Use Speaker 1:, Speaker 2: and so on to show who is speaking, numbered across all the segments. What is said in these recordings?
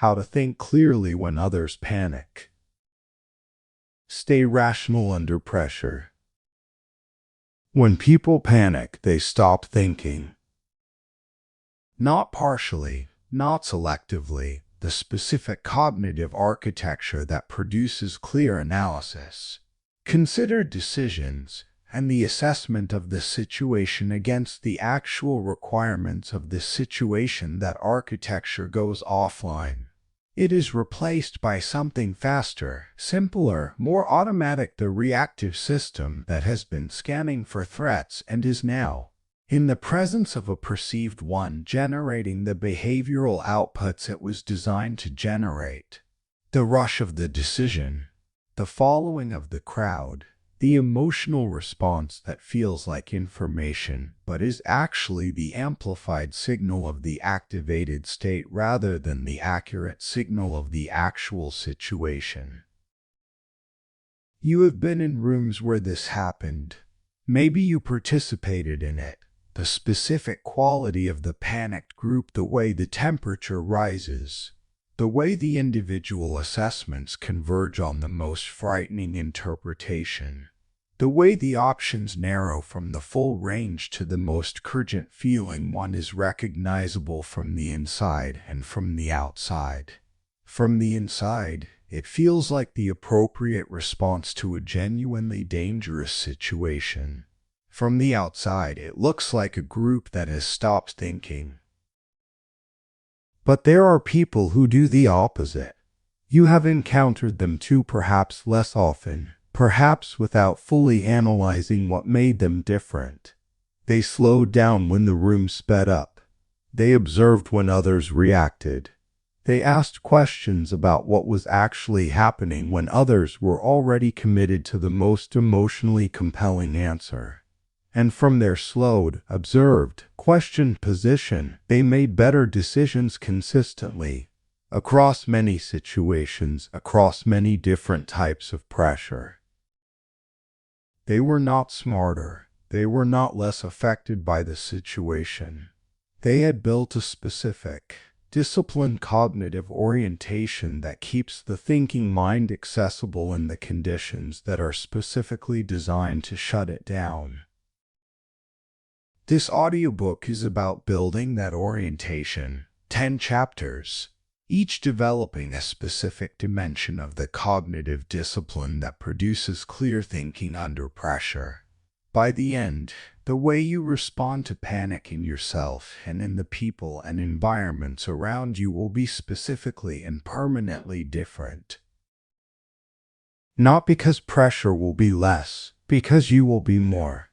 Speaker 1: how to think clearly when others panic. Stay rational under pressure. When people panic, they stop thinking. Not partially, not selectively, the specific cognitive architecture that produces clear analysis, considered decisions, and the assessment of the situation against the actual requirements of the situation. That architecture goes offline. It is replaced by something faster, simpler, more automatic, the reactive system that has been scanning for threats and is now, in the presence of a perceived one, generating the behavioral outputs it was designed to generate. The rush of the decision, the following of the crowd, the emotional response that feels like information but is actually the amplified signal of the activated state rather than the accurate signal of the actual situation. You have been in rooms where this happened. Maybe you participated in it. The specific quality of the panicked group, the way the temperature rises, the way the individual assessments converge on the most frightening interpretation, the way the options narrow from the full range to the most urgent feeling one is recognizable from the inside and from the outside. From the inside, it feels like the appropriate response to a genuinely dangerous situation. From the outside, it looks like a group that has stopped thinking. But there are people who do the opposite. You have encountered them too, perhaps less often, perhaps without fully analyzing what made them different. They slowed down when the room sped up. They observed when others reacted. They asked questions about what was actually happening when others were already committed to the most emotionally compelling answer. And from their slowed, observed, questioned position, they made better decisions consistently, across many situations, across many different types of pressure. They were not smarter. They were not less affected by the situation. They had built a specific, disciplined cognitive orientation that keeps the thinking mind accessible in the conditions that are specifically designed to shut it down. This audiobook is about building that orientation. 10 chapters, each developing a specific dimension of the cognitive discipline that produces clear thinking under pressure. By the end, the way you respond to panic in yourself and in the people and environments around you will be specifically and permanently different. Not because pressure will be less, because you will be more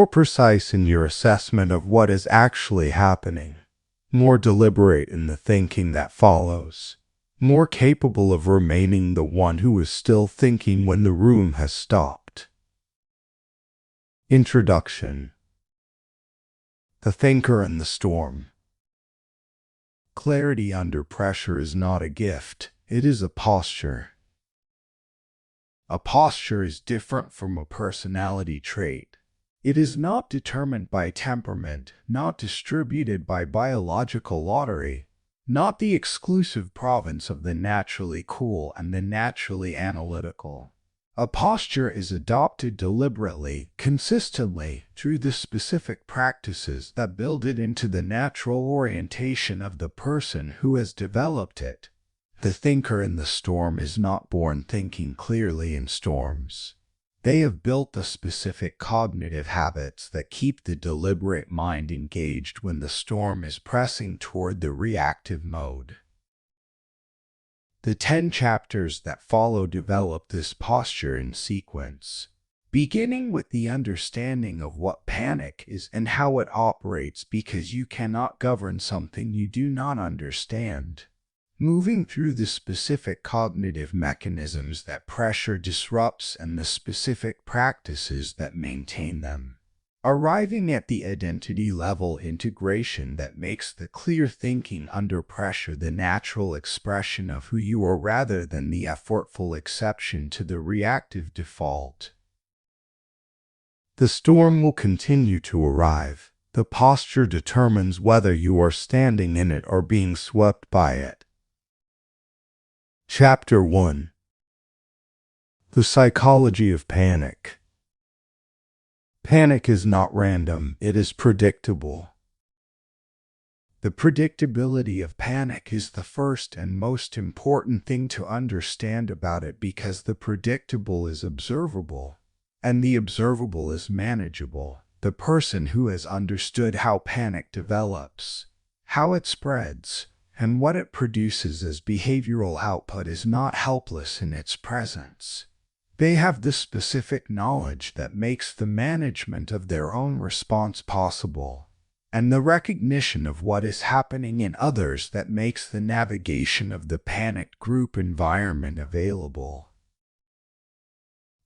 Speaker 1: precise in your assessment of what is actually happening, more deliberate in the thinking that follows, more capable of remaining the one who is still thinking when the room has stopped. Introduction. The Thinker and the Storm. Clarity under pressure is not a gift, it is a posture. A posture is different from a personality trait. It is not determined by temperament, not distributed by biological lottery, not the exclusive province of the naturally cool and the naturally analytical. A posture is adopted deliberately, consistently, through the specific practices that build it into the natural orientation of the person who has developed it. The thinker in the storm is not born thinking clearly in storms. They have built the specific cognitive habits that keep the deliberate mind engaged when the storm is pressing toward the reactive mode. The 10 chapters that follow develop this posture in sequence, beginning with the understanding of what panic is and how it operates, because you cannot govern something you do not understand. Moving through the specific cognitive mechanisms that pressure disrupts and the specific practices that maintain them. Arriving at the identity-level integration that makes the clear thinking under pressure the natural expression of who you are rather than the effortful exception to the reactive default. The storm will continue to arrive. The posture determines whether you are standing in it or being swept by it. Chapter 1. The Psychology of Panic. Panic is not random, it is predictable. The predictability of panic is the first and most important thing to understand about it, because the predictable is observable, and the observable is manageable. The person who has understood how panic develops, how it spreads, and what it produces as behavioral output is not helpless in its presence. They have the specific knowledge that makes the management of their own response possible, and the recognition of what is happening in others that makes the navigation of the panicked group environment available.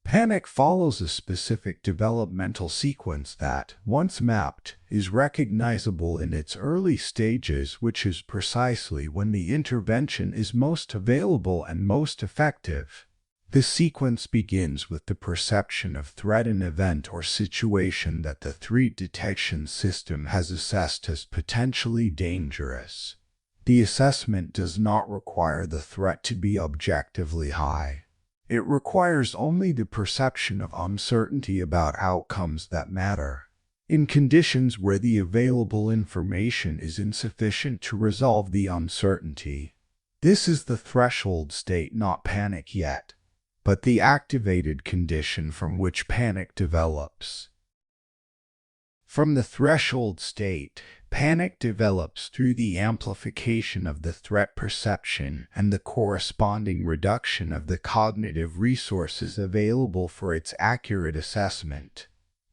Speaker 1: Panic follows a specific developmental sequence that, once mapped, is recognizable in its early stages, which is precisely when the intervention is most available and most effective. This sequence begins with the perception of threat, an event or situation that the threat detection system has assessed as potentially dangerous. The assessment does not require the threat to be objectively high. It requires only the perception of uncertainty about outcomes that matter. In conditions where the available information is insufficient to resolve the uncertainty, this is the threshold state, not panic yet, but the activated condition from which panic develops. From the threshold state, panic develops through the amplification of the threat perception and the corresponding reduction of the cognitive resources available for its accurate assessment.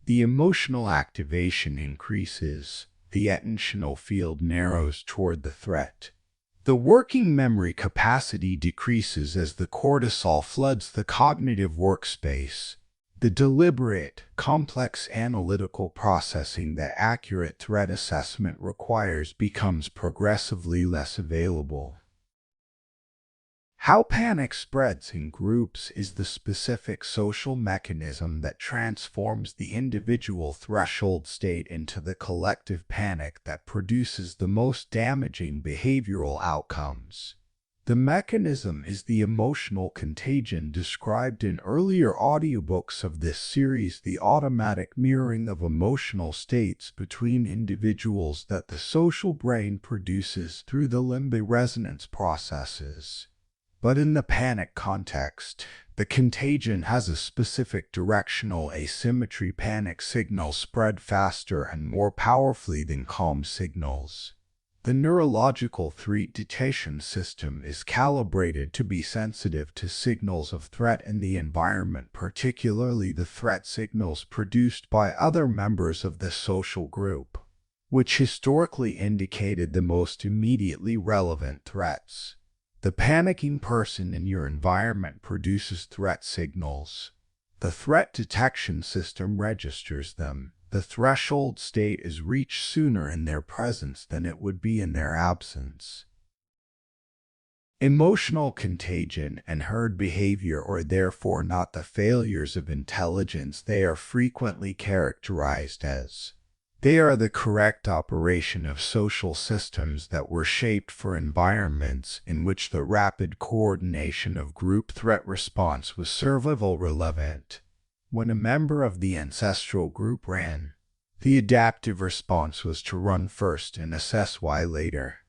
Speaker 1: The emotional activation increases, the attentional field narrows toward the threat. The working memory capacity decreases as the cortisol floods the cognitive workspace. The deliberate, complex analytical processing that accurate threat assessment requires becomes progressively less available. How panic spreads in groups is the specific social mechanism that transforms the individual threshold state into the collective panic that produces the most damaging behavioral outcomes. The mechanism is the emotional contagion described in earlier audiobooks of this series, the automatic mirroring of emotional states between individuals that the social brain produces through the limbic resonance processes. But in the panic context, the contagion has a specific directional asymmetry. Panic signals spread faster and more powerfully than calm signals. The neurological threat detection system is calibrated to be sensitive to signals of threat in the environment, particularly the threat signals produced by other members of the social group, which historically indicated the most immediately relevant threats. The panicking person in your environment produces threat signals. The threat detection system registers them. The threshold state is reached sooner in their presence than it would be in their absence. Emotional contagion and herd behavior are therefore not the failures of intelligence they are frequently characterized as. They are the correct operation of social systems that were shaped for environments in which the rapid coordination of group threat response was survival relevant. When a member of the ancestral group ran, the adaptive response was to run first and assess why later.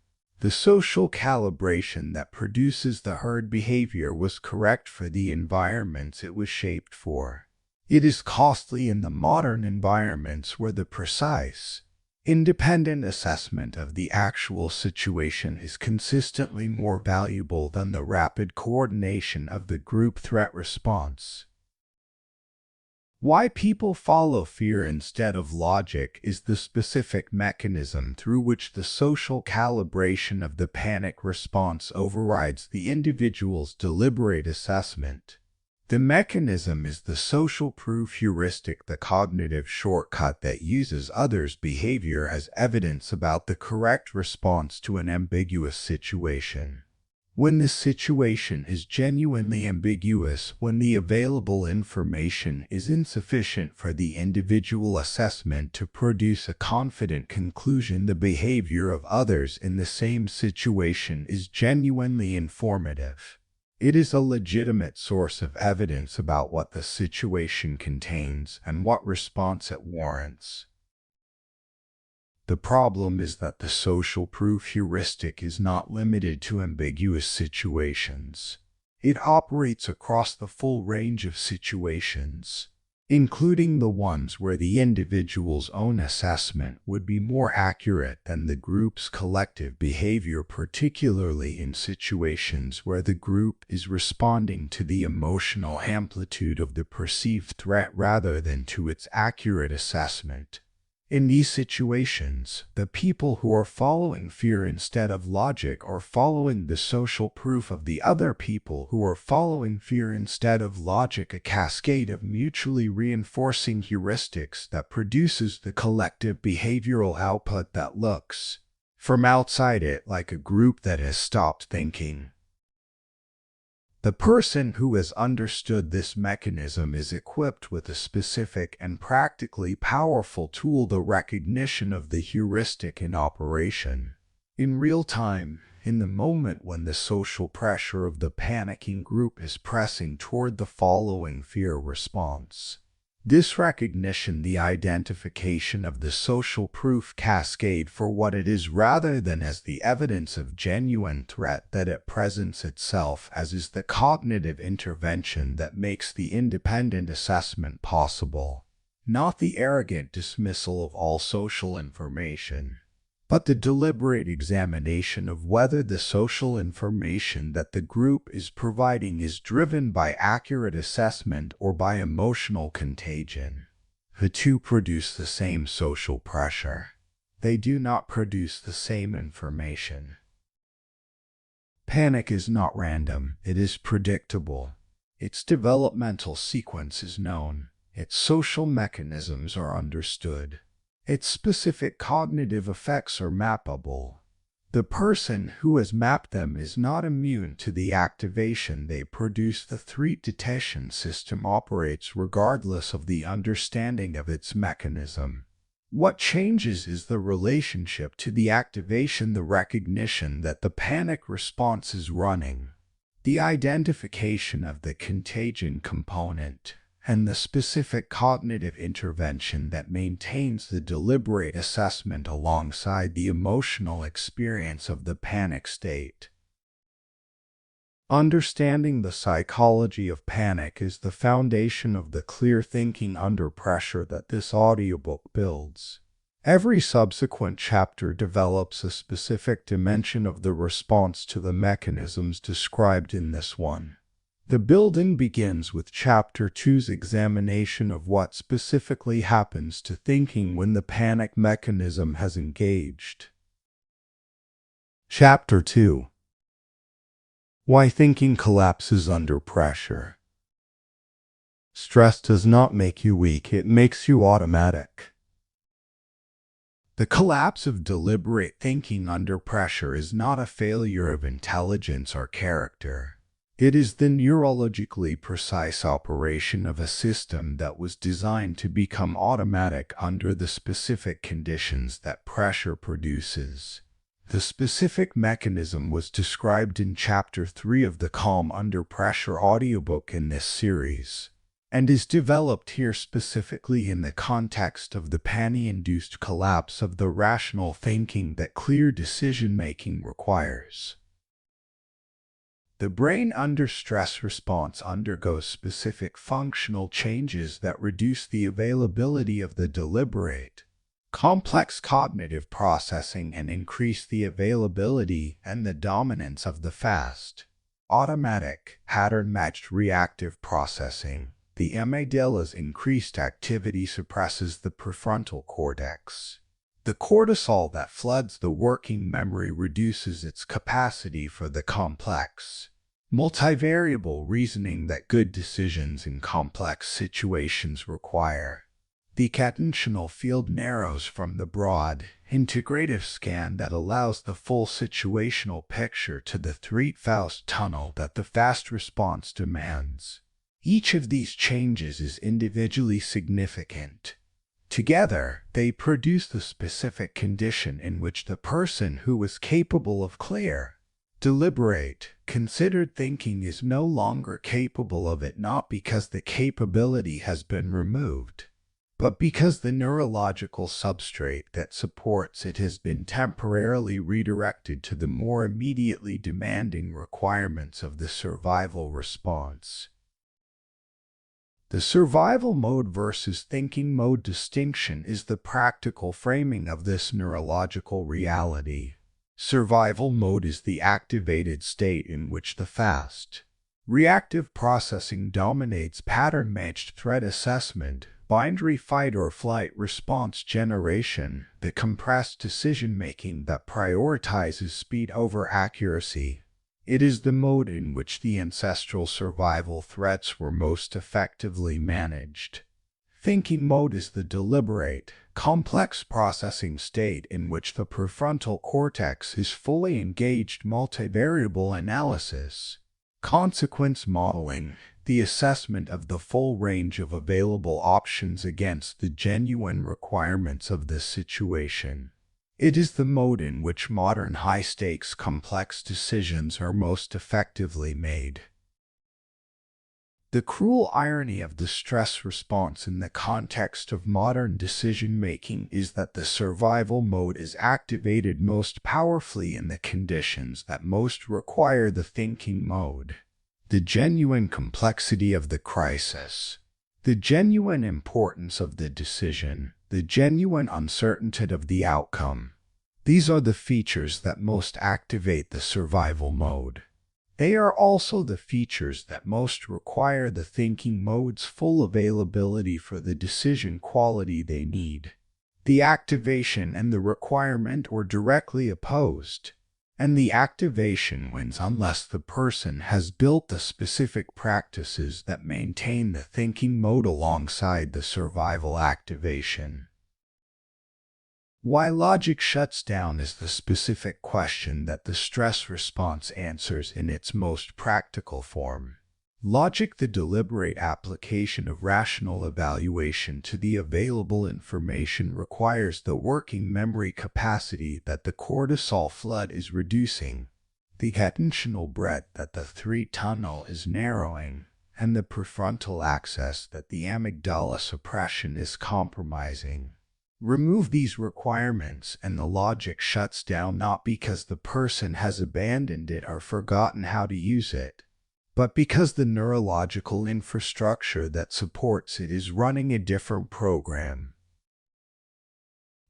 Speaker 1: The social calibration that produces the herd behavior was correct for the environments it was shaped for. It is costly in the modern environments where the precise, independent assessment of the actual situation is consistently more valuable than the rapid coordination of the group threat response. Why people follow fear instead of logic is the specific mechanism through which the social calibration of the panic response overrides the individual's deliberate assessment. The mechanism is the social proof heuristic, the cognitive shortcut that uses others' behavior as evidence about the correct response to an ambiguous situation. When the situation is genuinely ambiguous, when the available information is insufficient for the individual assessment to produce a confident conclusion, the behavior of others in the same situation is genuinely informative. It is a legitimate source of evidence about what the situation contains and what response it warrants. The problem is that the social proof heuristic is not limited to ambiguous situations. It operates across the full range of situations, including the ones where the individual's own assessment would be more accurate than the group's collective behavior, particularly in situations where the group is responding to the emotional amplitude of the perceived threat rather than to its accurate assessment. In these situations, the people who are following fear instead of logic are following the social proof of the other people who are following fear instead of logic, a cascade of mutually reinforcing heuristics that produces the collective behavioral output that looks, from outside it, like a group that has stopped thinking. The person who has understood this mechanism is equipped with a specific and practically powerful tool: the recognition of the heuristic in operation. In real time, in the moment when the social pressure of the panicking group is pressing toward the following fear response. This recognition, the identification of the social proof cascade for what it is rather than as the evidence of genuine threat that it presents itself as, is the cognitive intervention that makes the independent assessment possible. Not the arrogant dismissal of all social information, but the deliberate examination of whether the social information that the group is providing is driven by accurate assessment or by emotional contagion. The two produce the same social pressure. They do not produce the same information. Panic is not random, it is predictable. Its developmental sequence is known. Its social mechanisms are understood. Its specific cognitive effects are mappable. The person who has mapped them is not immune to the activation they produce. The threat detection system operates regardless of the understanding of its mechanism. What changes is the relationship to the activation, the recognition that the panic response is running, the identification of the contagion component, and the specific cognitive intervention that maintains the deliberate assessment alongside the emotional experience of the panic state. Understanding the psychology of panic is the foundation of the clear thinking under pressure that this audiobook builds. Every subsequent chapter develops a specific dimension of the response to the mechanisms described in this one. The building begins with Chapter 2's examination of what specifically happens to thinking when the panic mechanism has engaged. Chapter 2: Why Thinking Collapses Under Pressure. Stress does not make you weak, it makes you automatic. The collapse of deliberate thinking under pressure is not a failure of intelligence or character. It is the neurologically precise operation of a system that was designed to become automatic under the specific conditions that pressure produces. The specific mechanism was described in Chapter 3 of the Calm Under Pressure audiobook in this series, and is developed here specifically in the context of the panic-induced collapse of the rational thinking that clear decision-making requires. The brain under stress response undergoes specific functional changes that reduce the availability of the deliberate, complex cognitive processing and increase the availability and the dominance of the fast, automatic, pattern-matched reactive processing. The amygdala's increased activity suppresses the prefrontal cortex. The cortisol that floods the working memory reduces its capacity for the complex, multivariable reasoning that good decisions in complex situations require. The attentional field narrows from the broad, integrative scan that allows the full situational picture to the threat-focused tunnel that the fast response demands. Each of these changes is individually significant. Together, they produce the specific condition in which the person who is capable of clear, deliberate, Considered thinking is no longer capable of it, not because the capability has been removed, but because the neurological substrate that supports it has been temporarily redirected to the more immediately demanding requirements of the survival response. The survival mode versus thinking mode distinction is the practical framing of this neurological reality. Survival mode is the activated state in which the fast, reactive processing dominates pattern-matched threat assessment, binary fight or flight response generation, the compressed decision-making that prioritizes speed over accuracy. It is the mode in which the ancestral survival threats were most effectively managed. Thinking mode is the deliberate, complex processing state in which the prefrontal cortex is fully engaged multivariable analysis, consequence modeling, the assessment of the full range of available options against the genuine requirements of the situation. It is the mode in which modern high-stakes complex decisions are most effectively made. The cruel irony of the stress response in the context of modern decision-making is that the survival mode is activated most powerfully in the conditions that most require the thinking mode. The genuine complexity of the crisis, the genuine importance of the decision, the genuine uncertainty of the outcome. These are the features that most activate the survival mode. They are also the features that most require the thinking mode's full availability for the decision quality they need. The activation and the requirement are directly opposed, and the activation wins unless the person has built the specific practices that maintain the thinking mode alongside the survival activation. Why logic shuts down is the specific question that the stress response answers in its most practical form. Logic, the deliberate application of rational evaluation to the available information, requires the working memory capacity that the cortisol flood is reducing, the attentional breadth that the threat tunnel is narrowing, and the prefrontal axis that the amygdala suppression is compromising. Remove these requirements and the logic shuts down, not because the person has abandoned it or forgotten how to use it, but because the neurological infrastructure that supports it is running a different program.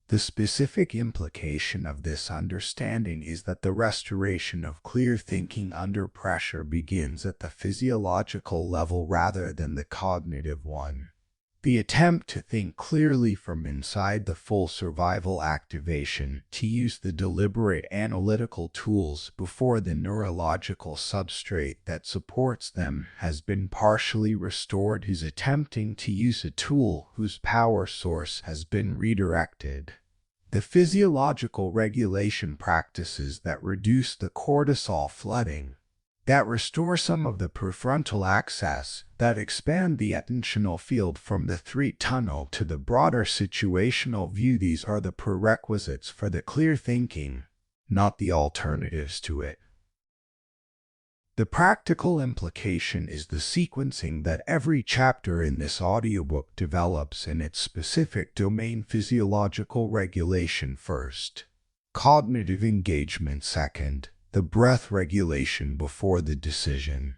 Speaker 1: The specific implication of this understanding is that the restoration of clear thinking under pressure begins at the physiological level rather than the cognitive one. The attempt to think clearly from inside the full survival activation, to use the deliberate analytical tools before the neurological substrate that supports them has been partially restored, is attempting to use a tool whose power source has been redirected. The physiological regulation practices that reduce the cortisol flooding, that restore some of the prefrontal axis, that expand the attentional field from the threat tunnel to the broader situational view. These are the prerequisites for the clear thinking, not the alternatives to it. The practical implication is the sequencing that every chapter in this audiobook develops in its specific domain: physiological regulation first, cognitive engagement second, the breath regulation before the decision,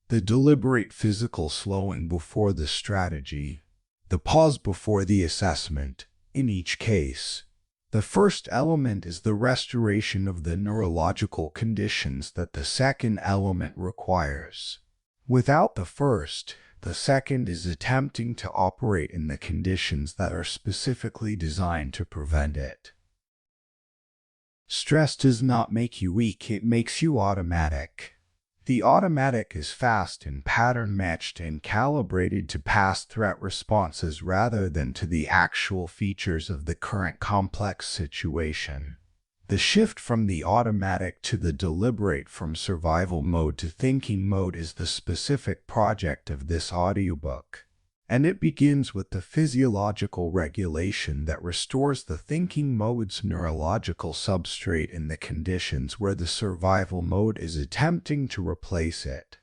Speaker 1: the deliberate physical slowing before the strategy, the pause before the assessment. In each case, the first element is the restoration of the neurological conditions that the second element requires. Without the first, the second is attempting to operate in the conditions that are specifically designed to prevent it. Stress does not make you weak, it makes you automatic. The automatic is fast and pattern-matched and calibrated to past threat responses rather than to the actual features of the current complex situation. The shift from the automatic to the deliberate, from survival mode to thinking mode, is the specific project of this audiobook. And it begins with the physiological regulation that restores the thinking mode's neurological substrate in the conditions where the survival mode is attempting to replace it.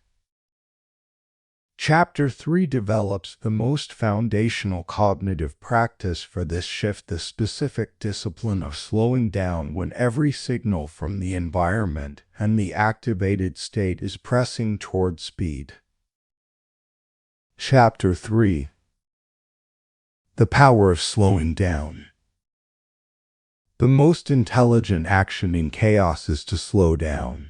Speaker 1: Chapter 3 develops the most foundational cognitive practice for this shift, the specific discipline of slowing down when every signal from the environment and the activated state is pressing toward speed. Chapter 3: The Power of Slowing Down. The most intelligent action in chaos is to slow down.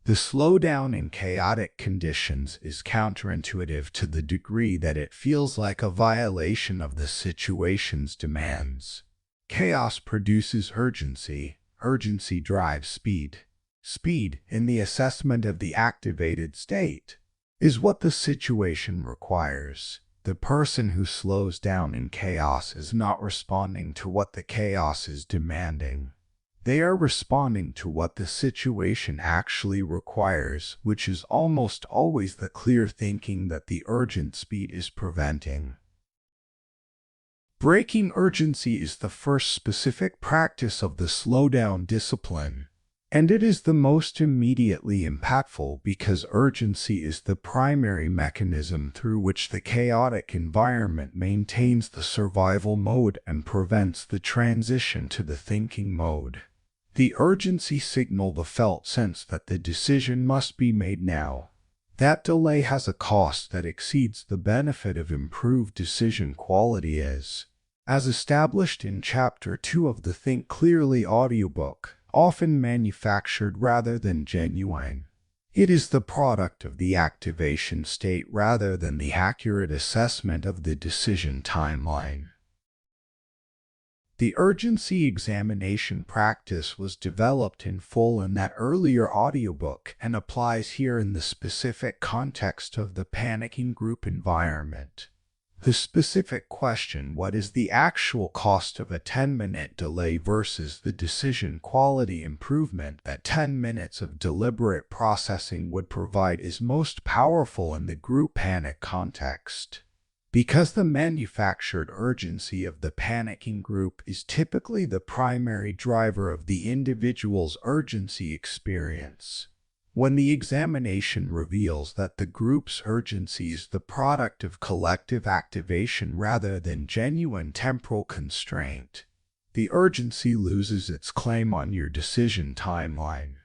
Speaker 1: The slowdown in chaotic conditions is counterintuitive to the degree that it feels like a violation of the situation's demands. Chaos produces urgency. Urgency drives speed. Speed, in the assessment of the activated state, is what the situation requires. The person who slows down in chaos is not responding to what the chaos is demanding. They are responding to what the situation actually requires, which is almost always the clear thinking that the urgent speed is preventing. Breaking urgency is the first specific practice of the slowdown discipline, and it is the most immediately impactful because urgency is the primary mechanism through which the chaotic environment maintains the survival mode and prevents the transition to the thinking mode. The urgency signals the felt sense that the decision must be made now. That delay has a cost that exceeds the benefit of improved decision quality as established in Chapter 2 of the Think Clearly audiobook, often manufactured rather than genuine. It is the product of the activation state rather than the accurate assessment of the decision timeline. The urgency examination practice was developed in full in that earlier audiobook and applies here in the specific context of the panicking group environment. The specific question, what is the actual cost of a 10-minute delay versus the decision quality improvement that 10 minutes of deliberate processing would provide, is most powerful in the group panic context. Because the manufactured urgency of the panicking group is typically the primary driver of the individual's urgency experience. When the examination reveals that the group's urgency is the product of collective activation rather than genuine temporal constraint, the urgency loses its claim on your decision timeline.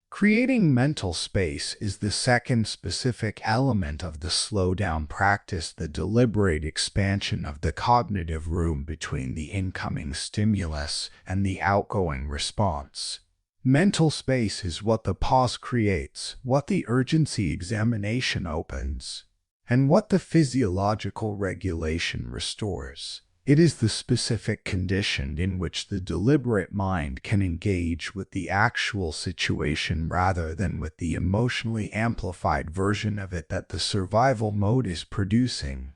Speaker 1: Creating mental space is the second specific element of the slowdown practice, the deliberate expansion of the cognitive room between the incoming stimulus and the outgoing response. Mental space is what the pause creates, what the urgency examination opens, and what the physiological regulation restores. It is the specific condition in which the deliberate mind can engage with the actual situation rather than with the emotionally amplified version of it that the survival mode is producing.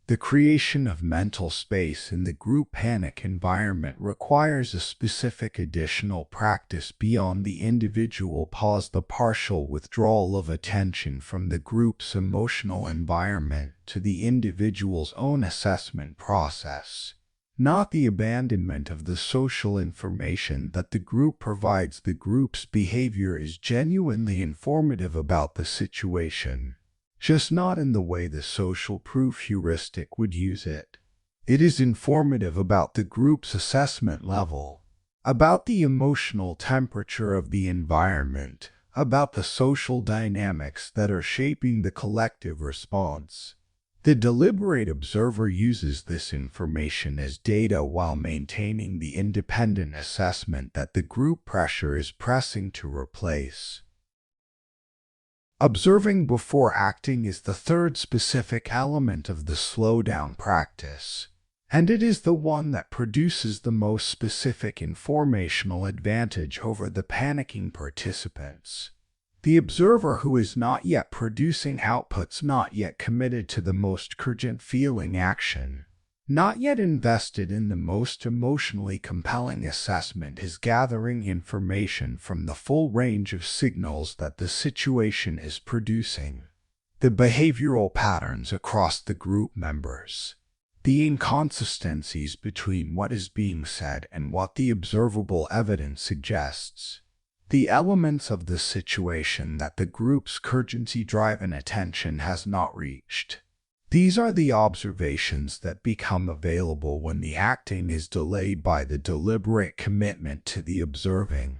Speaker 1: The creation of mental space in the group panic environment requires a specific additional practice beyond the individual pause, the partial withdrawal of attention from the group's emotional environment to the individual's own assessment process. Not the abandonment of the social information that the group provides. The group's behavior is genuinely informative about the situation, just not in the way the social proof heuristic would use it. It is informative about the group's assessment level, about the emotional temperature of the environment, about the social dynamics that are shaping the collective response. The deliberate observer uses this information as data while maintaining the independent assessment that the group pressure is pressing to replace. Observing before acting is the third specific element of the slowdown practice, and it is the one that produces the most specific informational advantage over the panicking participants. The observer who is not yet producing outputs, not yet committed to the most urgent feeling action, not yet invested in the most emotionally compelling assessment, is gathering information from the full range of signals that the situation is producing. The behavioral patterns across the group members. The inconsistencies between what is being said and what the observable evidence suggests. The elements of the situation that the group's urgency, drive, and attention has not reached. These are the observations that become available when the acting is delayed by the deliberate commitment to the observing.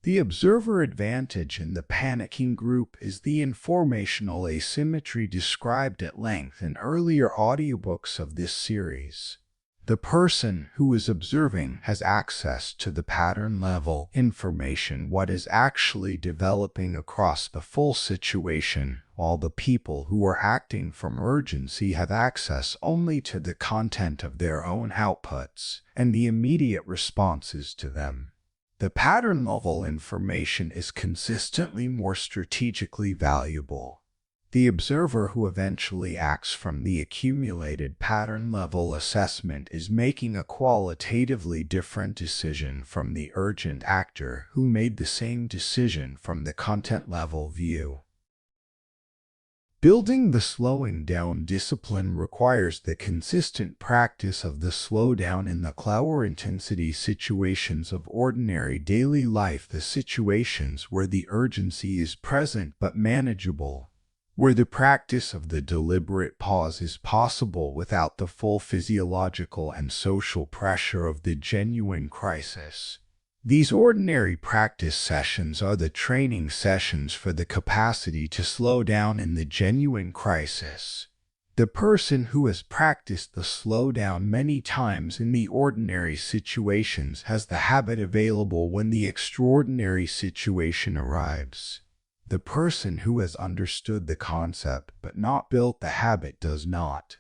Speaker 1: The observer advantage in the panicking group is the informational asymmetry described at length in earlier audiobooks of this series. The person who is observing has access to the pattern-level information, what is actually developing across the full situation, while the people who are acting from urgency have access only to the content of their own outputs and the immediate responses to them. The pattern-level information is consistently more strategically valuable. The observer who eventually acts from the accumulated pattern-level assessment is making a qualitatively different decision from the urgent actor who made the same decision from the content-level view. Building the slowing down discipline requires the consistent practice of the slowdown in the lower intensity situations of ordinary daily life, the situations where the urgency is present but manageable, where the practice of the deliberate pause is possible without the full physiological and social pressure of the genuine crisis. These ordinary practice sessions are the training sessions for the capacity to slow down in the genuine crisis. The person who has practiced the slowdown many times in the ordinary situations has the habit available when the extraordinary situation arrives. The person who has understood the concept but not built the habit does not.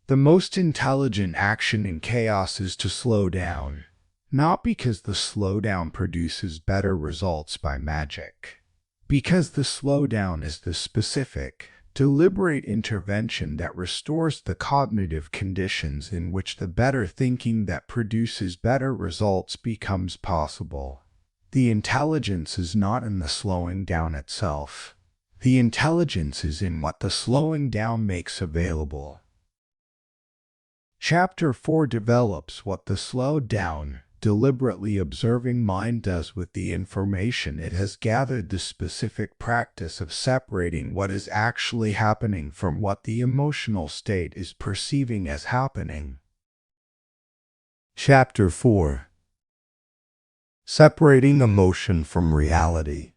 Speaker 1: The most intelligent action in chaos is to slow down, not because the slowdown produces better results by magic, because the slowdown is the specific, deliberate intervention that restores the cognitive conditions in which the better thinking that produces better results becomes possible. The intelligence is not in the slowing down itself. The intelligence is in what the slowing down makes available. Chapter 4 develops what the slowed down, deliberately observing mind does with the information it has gathered, the specific practice of separating what is actually happening from what the emotional state is perceiving as happening. Chapter 4. Separating emotion from reality.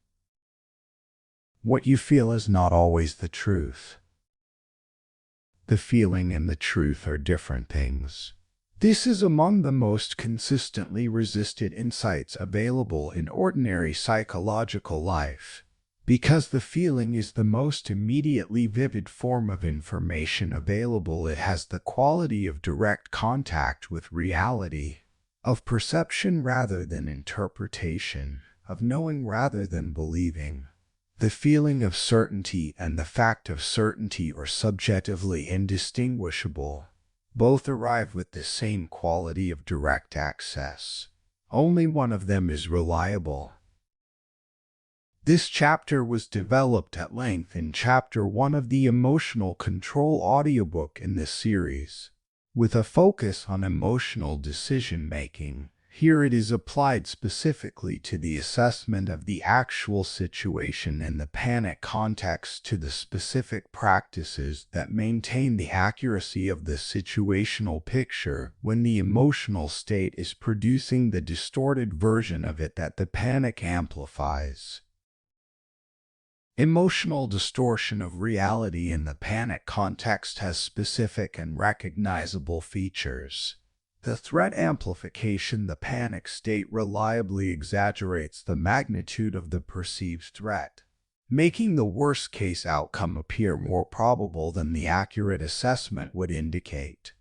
Speaker 1: What you feel is not always the truth. The feeling and the truth are different things. This is among the most consistently resisted insights available in ordinary psychological life. Because the feeling is the most immediately vivid form of information available, it has the quality of direct contact with reality, of perception rather than interpretation, of knowing rather than believing. The feeling of certainty and the fact of certainty are subjectively indistinguishable. Both arrive with the same quality of direct access. Only one of them is reliable. This chapter was developed at length in Chapter 1 of the Emotional Control audiobook in this series. With a focus on emotional decision-making, here it is applied specifically to the assessment of the actual situation and the panic context, to the specific practices that maintain the accuracy of the situational picture when the emotional state is producing the distorted version of it that the panic amplifies. Emotional distortion of reality in the panic context has specific and recognizable features. The threat amplification, the panic state reliably exaggerates the magnitude of the perceived threat, making the worst-case outcome appear more probable than the accurate assessment would indicate.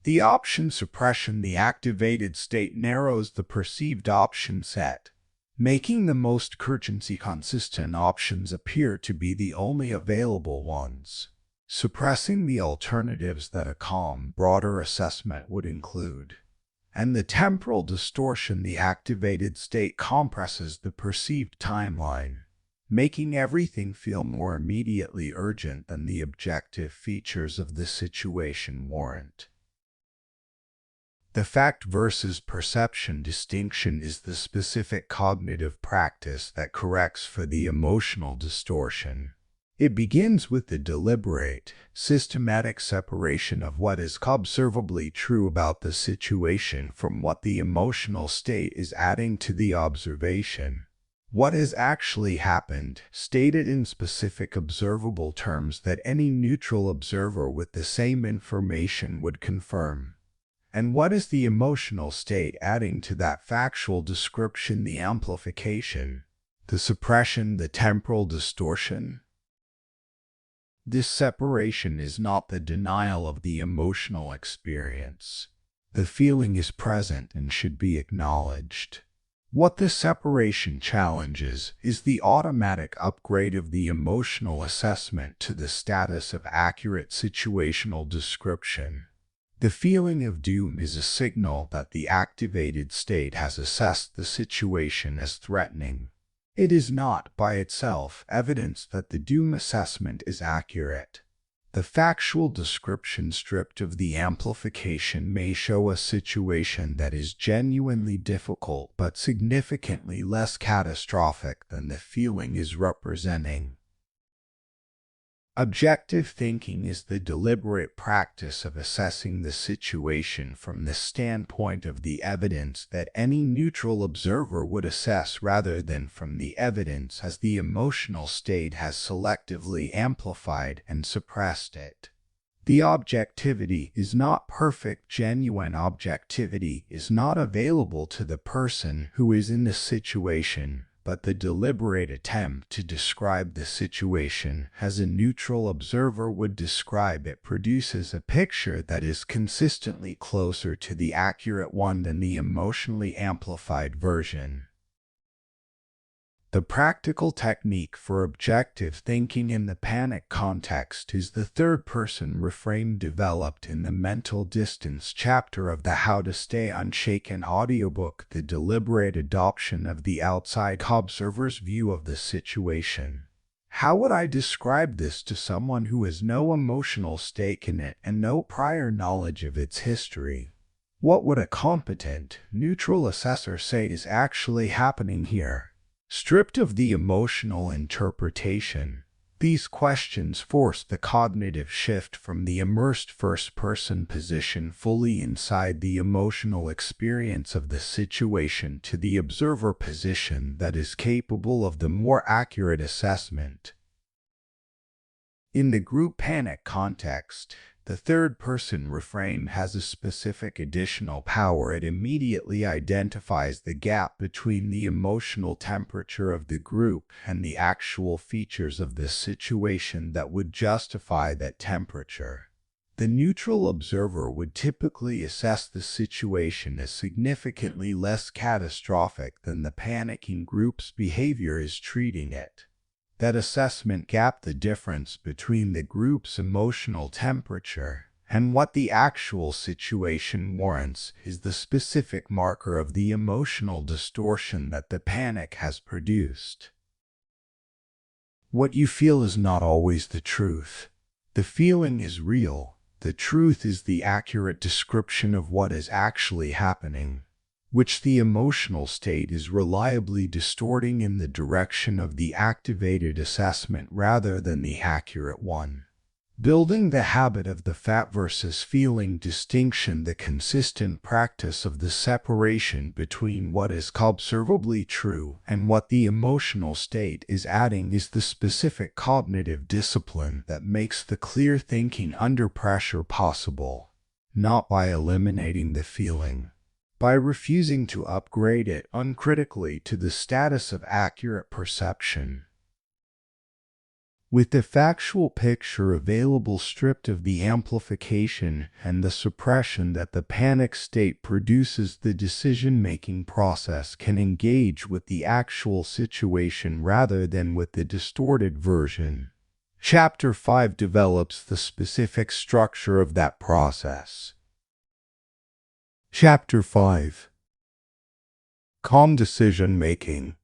Speaker 1: The option suppression, the activated state narrows the perceived option set, making the most urgency consistent options appear to be the only available ones, suppressing the alternatives that a calm, broader assessment would include. And the temporal distortion, the activated state compresses the perceived timeline, making everything feel more immediately urgent than the objective features of the situation warrant. The fact versus perception distinction is the specific cognitive practice that corrects for the emotional distortion. It begins with the deliberate, systematic separation of what is observably true about the situation from what the emotional state is adding to the observation. What has actually happened, stated in specific observable terms that any neutral observer with the same information would confirm. And what is the emotional state adding to that factual description, the amplification, the suppression, the temporal distortion? This separation is not the denial of the emotional experience. The feeling is present and should be acknowledged. What this separation challenges is the automatic upgrade of the emotional assessment to the status of accurate situational description. The feeling of doom is a signal that the activated state has assessed the situation as threatening. It is not, by itself, evidence that the doom assessment is accurate. The factual description stripped of the amplification may show a situation that is genuinely difficult but significantly less catastrophic than the feeling is representing. Objective thinking is the deliberate practice of assessing the situation from the standpoint of the evidence that any neutral observer would assess rather than from the evidence as the emotional state has selectively amplified and suppressed it. The objectivity is not perfect. Genuine objectivity is not available to the person who is in the situation, but the deliberate attempt to describe the situation as a neutral observer would describe it produces a picture that is consistently closer to the accurate one than the emotionally amplified version. The practical technique for objective thinking in the panic context is the third-person reframe developed in the mental distance chapter of the How to Stay Unshaken audiobook, the deliberate adoption of the outside observer's view of the situation. How would I describe this to someone who has no emotional stake in it and no prior knowledge of its history? What would a competent, neutral assessor say is actually happening here? Stripped of the emotional interpretation, these questions force the cognitive shift from the immersed first-person position fully inside the emotional experience of the situation to the observer position that is capable of the more accurate assessment. In the group panic context, the third-person reframe has a specific additional power. It immediately identifies the gap between the emotional temperature of the group and the actual features of the situation that would justify that temperature. The neutral observer would typically assess the situation as significantly less catastrophic than the panicking group's behavior is treating it. That assessment gap, the difference between the group's emotional temperature and what the actual situation warrants, is the specific marker of the emotional distortion that the panic has produced. What you feel is not always the truth. The feeling is real. The truth is the accurate description of what is actually happening, which the emotional state is reliably distorting in the direction of the activated assessment rather than the accurate one. Building the habit of the fact versus feeling distinction, the consistent practice of the separation between what is observably true and what the emotional state is adding, is the specific cognitive discipline that makes the clear thinking under pressure possible, not by eliminating the feeling, by refusing to upgrade it uncritically to the status of accurate perception. With the factual picture available stripped of the amplification and the suppression that the panic state produces, the decision-making process can engage with the actual situation rather than with the distorted version. Chapter 5 develops the specific structure of that process. Chapter 5. Calm decision-making.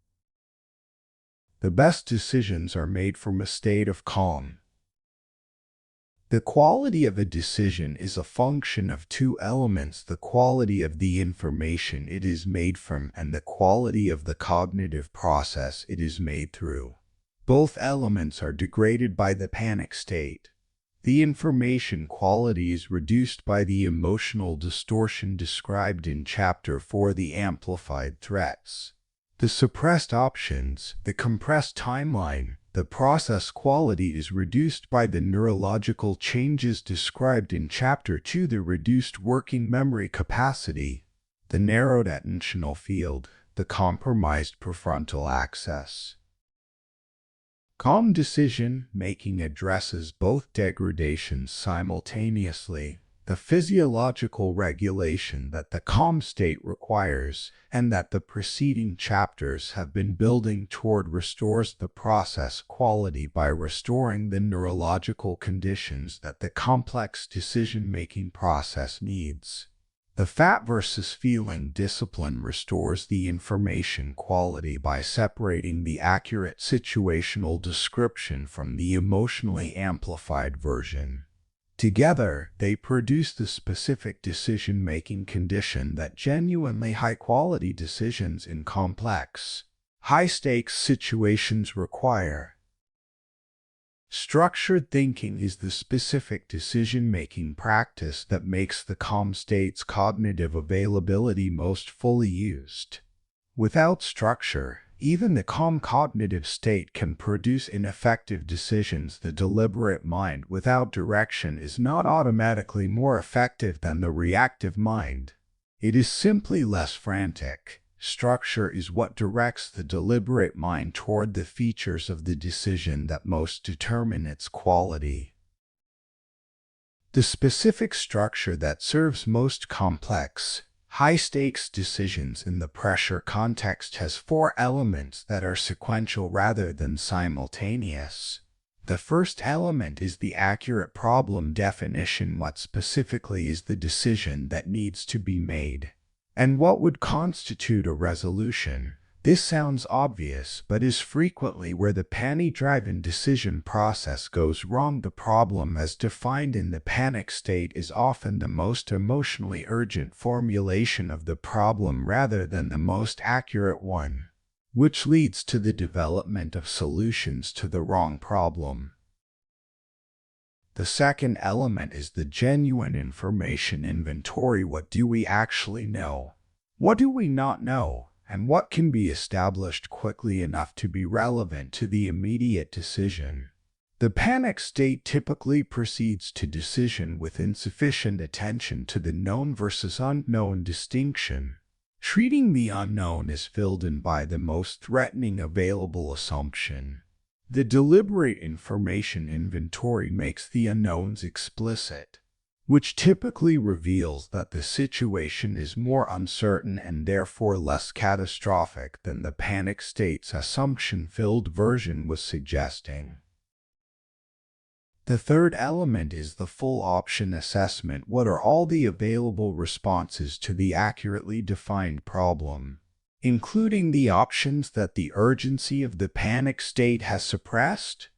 Speaker 1: The best decisions are made from a state of calm. The quality of a decision is a function of two elements: the quality of the information it is made from and the quality of the cognitive process it is made through. Both elements are degraded by the panic state. The information quality is reduced by the emotional distortion described in Chapter 4, the amplified threats. The suppressed options, the compressed timeline. The process quality is reduced by the neurological changes described in Chapter 2, the reduced working memory capacity, the narrowed attentional field, the compromised prefrontal axis. Calm decision-making addresses both degradations simultaneously: the physiological regulation that the calm state requires and that the preceding chapters have been building toward restores the process quality by restoring the neurological conditions that the complex decision-making process needs. The fat versus feeling discipline restores the information quality by separating the accurate situational description from the emotionally amplified version. Together, they produce the specific decision-making condition that genuinely high-quality decisions in complex, high-stakes situations require. Structured thinking is the specific decision-making practice that makes the calm state's cognitive availability most fully used. Without structure, even the calm cognitive state can produce ineffective decisions. The deliberate mind without direction is not automatically more effective than the reactive mind. It is simply less frantic. Structure is what directs the deliberate mind toward the features of the decision that most determine its quality. The specific structure that serves most complex, high-stakes decisions in the pressure context has four elements that are sequential rather than simultaneous. The first element is the accurate problem definition. What specifically is the decision that needs to be made? And what would constitute a resolution? This sounds obvious, but is frequently where the panic-driven decision process goes wrong. The problem as defined in the panic state is often the most emotionally urgent formulation of the problem rather than the most accurate one, which leads to the development of solutions to the wrong problem. The second element is the genuine information inventory. What do we actually know? What do we not know? And what can be established quickly enough to be relevant to the immediate decision? The panic state typically proceeds to decision with insufficient attention to the known versus unknown distinction. Treating the unknown as filled in by the most threatening available assumption. The deliberate information inventory makes the unknowns explicit, which typically reveals that the situation is more uncertain and therefore less catastrophic than the panic state's assumption-filled version was suggesting. The third element is the full option assessment. What are all the available responses to the accurately defined problem, including the options that the urgency of the panic state has suppressed?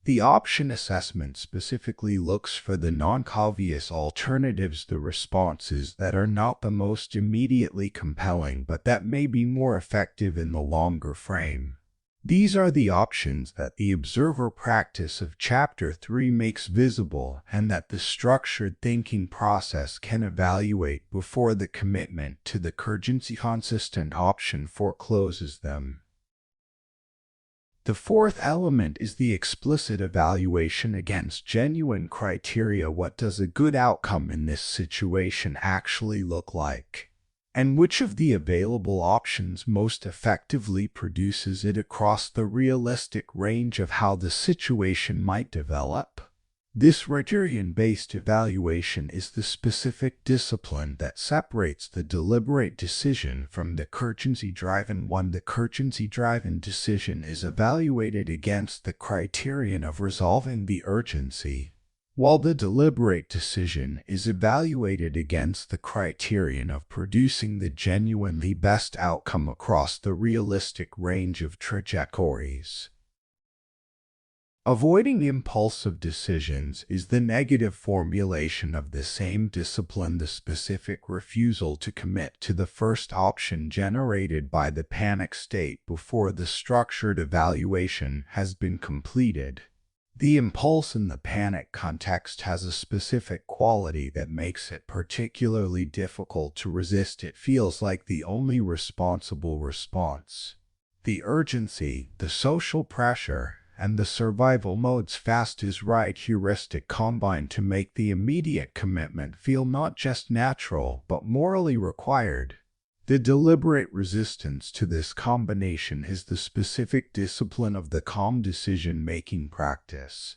Speaker 1: The option assessment specifically looks for the non-obvious alternatives, the responses that are not the most immediately compelling but that may be more effective in the longer frame. These are the options that the observer practice of Chapter 3 makes visible and that the structured thinking process can evaluate before the commitment to the urgency-consistent option forecloses them. The fourth element is the explicit evaluation against genuine criteria. What does a good outcome in this situation actually look like? And which of the available options most effectively produces it across the realistic range of how the situation might develop? This criterion-based evaluation is the specific discipline that separates the deliberate decision from the urgency-driven one. The urgency-driven decision is evaluated against the criterion of resolving the urgency, while the deliberate decision is evaluated against the criterion of producing the genuinely best outcome across the realistic range of trajectories. Avoiding impulsive decisions is the negative formulation of the same discipline, the specific refusal to commit to the first option generated by the panic state before the structured evaluation has been completed. The impulse in the panic context has a specific quality that makes it particularly difficult to resist. It feels like the only responsible response. The urgency, the social pressure, and the survival mode's fast is right heuristic combine to make the immediate commitment feel not just natural but morally required. The deliberate resistance to this combination is the specific discipline of the calm decision-making practice.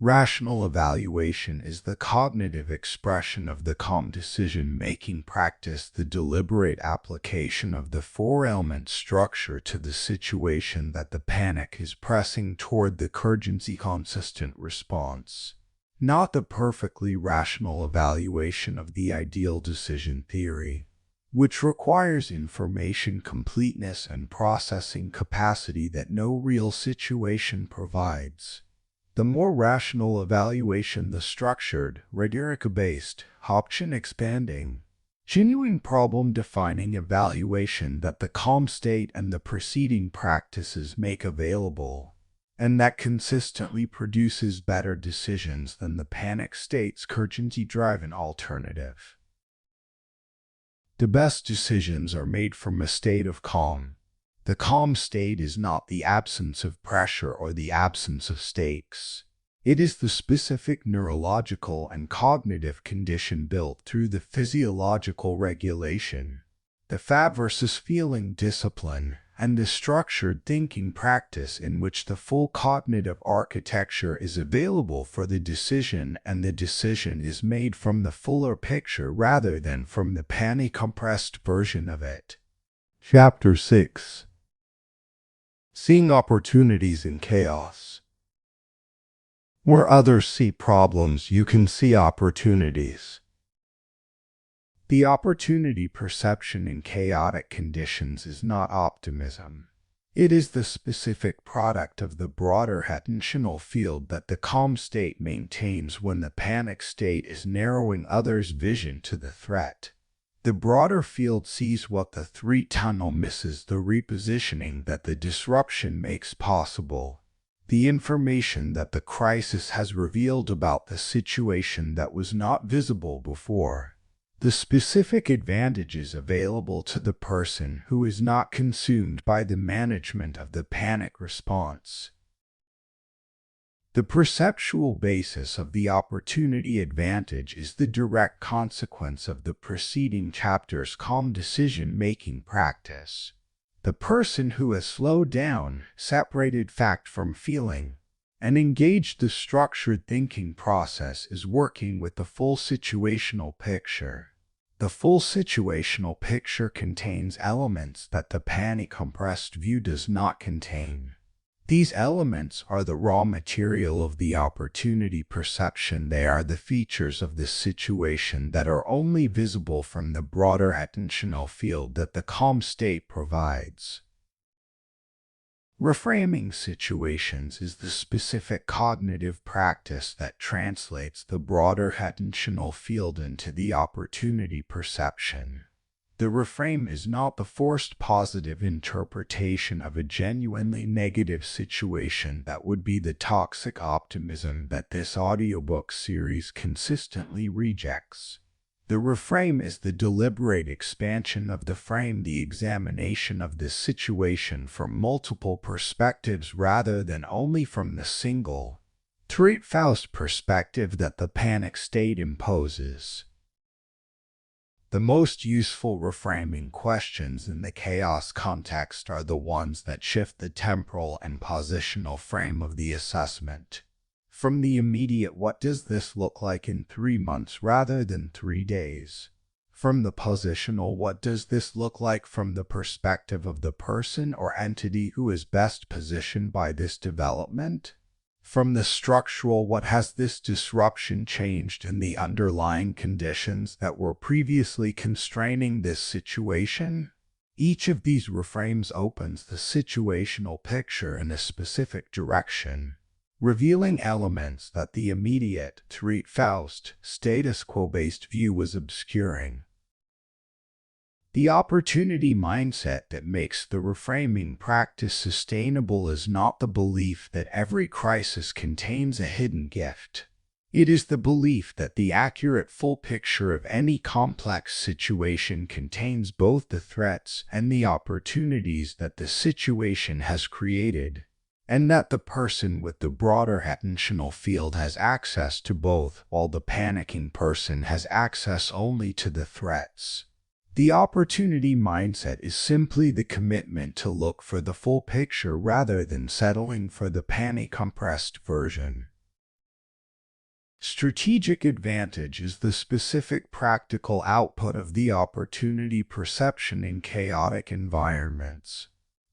Speaker 1: Rational evaluation is the cognitive expression of the calm decision-making practice, the deliberate application of the four-element structure to the situation that the panic is pressing toward the urgency consistent response. Not the perfectly rational evaluation of the ideal decision theory, which requires information completeness and processing capacity that no real situation provides. The more rational evaluation, the structured, rhetoric-based, option-expanding, genuine problem-defining evaluation that the calm state and the preceding practices make available, and that consistently produces better decisions than the panic state's urgency-driven alternative. The best decisions are made from a state of calm. The calm state is not the absence of pressure or the absence of stakes. It is the specific neurological and cognitive condition built through the physiological regulation, the thought versus feeling discipline, and the structured thinking practice in which the full cognitive architecture is available for the decision, and the decision is made from the fuller picture rather than from the panic-compressed version of it. Chapter 6. Seeing opportunities in chaos. Where others see problems, you can see opportunities. The opportunity perception in chaotic conditions is not optimism. It is the specific product of the broader attentional field that the calm state maintains when the panic state is narrowing others' vision to the threat. The broader field sees what the three-tunnel misses, the repositioning that the disruption makes possible, the information that the crisis has revealed about the situation that was not visible before, the specific advantages available to the person who is not consumed by the management of the panic response. The perceptual basis of the opportunity advantage is the direct consequence of the preceding chapter's calm decision-making practice. The person who has slowed down, separated fact from feeling, and engaged the structured thinking process is working with the full situational picture. The full situational picture contains elements that the panic-compressed view does not contain. These elements are the raw material of the opportunity perception. They are the features of the situation that are only visible from the broader attentional field that the calm state provides. Reframing situations is the specific cognitive practice that translates the broader attentional field into the opportunity perception. The reframe is not the forced positive interpretation of a genuinely negative situation that would be the toxic optimism that this audiobook series consistently rejects. The reframe is the deliberate expansion of the frame, the examination of this situation from multiple perspectives rather than only from the single, treat-faust perspective that the panic state imposes. The most useful reframing questions in the chaos context are the ones that shift the temporal and positional frame of the assessment. From the immediate "what does this look like in 3 months" rather than 3 days. From the positional "what does this look like" from the perspective of the person or entity who is best positioned by this development. From the structural "what has this disruption changed in the underlying conditions that were previously constraining this situation?" Each of these reframes opens the situational picture in a specific direction, revealing elements that the immediate, to read Faust, status quo-based view was obscuring. The opportunity mindset that makes the reframing practice sustainable is not the belief that every crisis contains a hidden gift. It is the belief that the accurate full picture of any complex situation contains both the threats and the opportunities that the situation has created, and that the person with the broader attentional field has access to both, while the panicking person has access only to the threats. The opportunity mindset is simply the commitment to look for the full picture rather than settling for the panic-compressed version. Strategic advantage is the specific practical output of the opportunity perception in chaotic environments.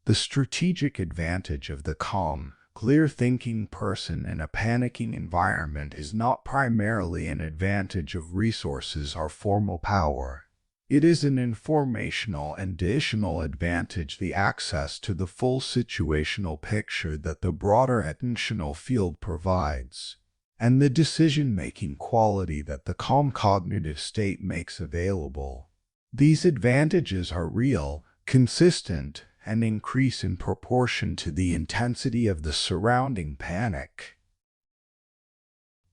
Speaker 1: The strategic advantage of the calm, clear-thinking person in a panicking environment is not primarily an advantage of resources or formal power. It is an informational and additional advantage, the access to the full situational picture that the broader attentional field provides, and the decision-making quality that the calm cognitive state makes available. These advantages are real, consistent, and increase in proportion to the intensity of the surrounding panic.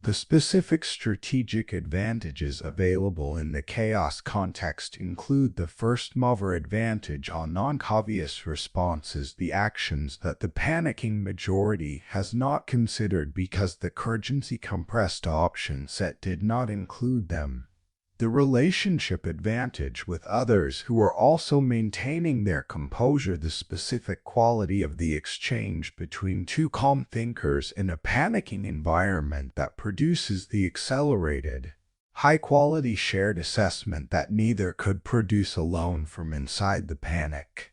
Speaker 1: The specific strategic advantages available in the chaos context include the first mover advantage on non-obvious responses, the actions that the panicking majority has not considered because the urgency compressed option set did not include them. The relationship advantage with others who are also maintaining their composure, the specific quality of the exchange between two calm thinkers in a panicking environment that produces the accelerated, high-quality shared assessment that neither could produce alone from inside the panic,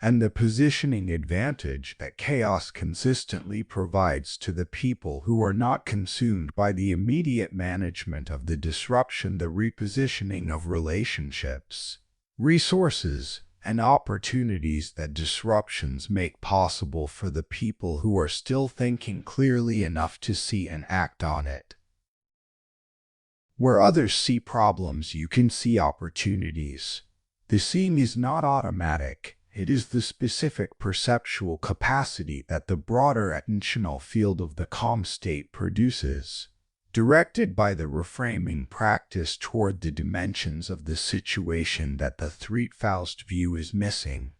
Speaker 1: and the positioning advantage that chaos consistently provides to the people who are not consumed by the immediate management of the disruption, the repositioning of relationships, resources, and opportunities that disruptions make possible for the people who are still thinking clearly enough to see and act on it. Where others see problems, you can see opportunities. The seeing is not automatic. It is the specific perceptual capacity that the broader attentional field of the calm state produces, directed by the reframing practice toward the dimensions of the situation that the Faust view is missing.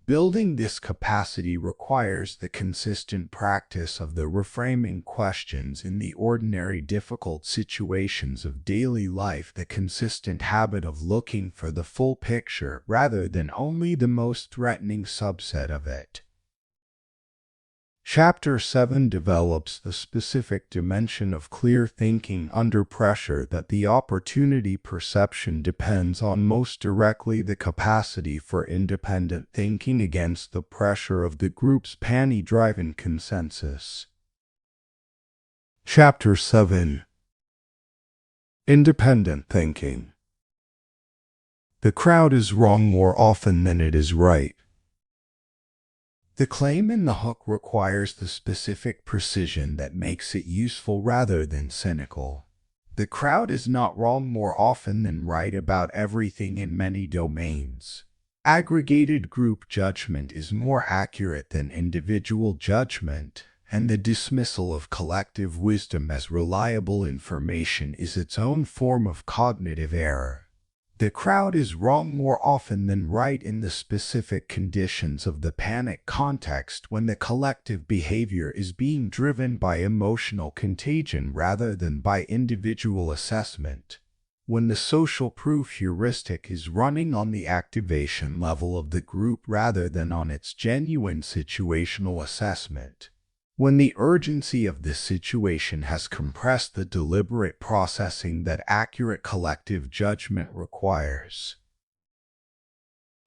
Speaker 1: Building this capacity requires the consistent practice of the reframing questions in the ordinary difficult situations of daily life, the consistent habit of looking for the full picture rather than only the most threatening subset of it. Chapter 7 develops the specific dimension of clear thinking under pressure that the opportunity perception depends on most directly, the capacity for independent thinking against the pressure of the group's panic-driven consensus. Chapter 7 Independent Thinking. The crowd is wrong more often than it is right. The claim in the hook requires the specific precision that makes it useful rather than cynical. The crowd is not wrong more often than right about everything in many domains. Aggregated group judgment is more accurate than individual judgment, and the dismissal of collective wisdom as reliable information is its own form of cognitive error. The crowd is wrong more often than right in the specific conditions of the panic context, when the collective behavior is being driven by emotional contagion rather than by individual assessment. When the social proof heuristic is running on the activation level of the group rather than on its genuine situational assessment. When the urgency of the situation has compressed the deliberate processing that accurate collective judgment requires.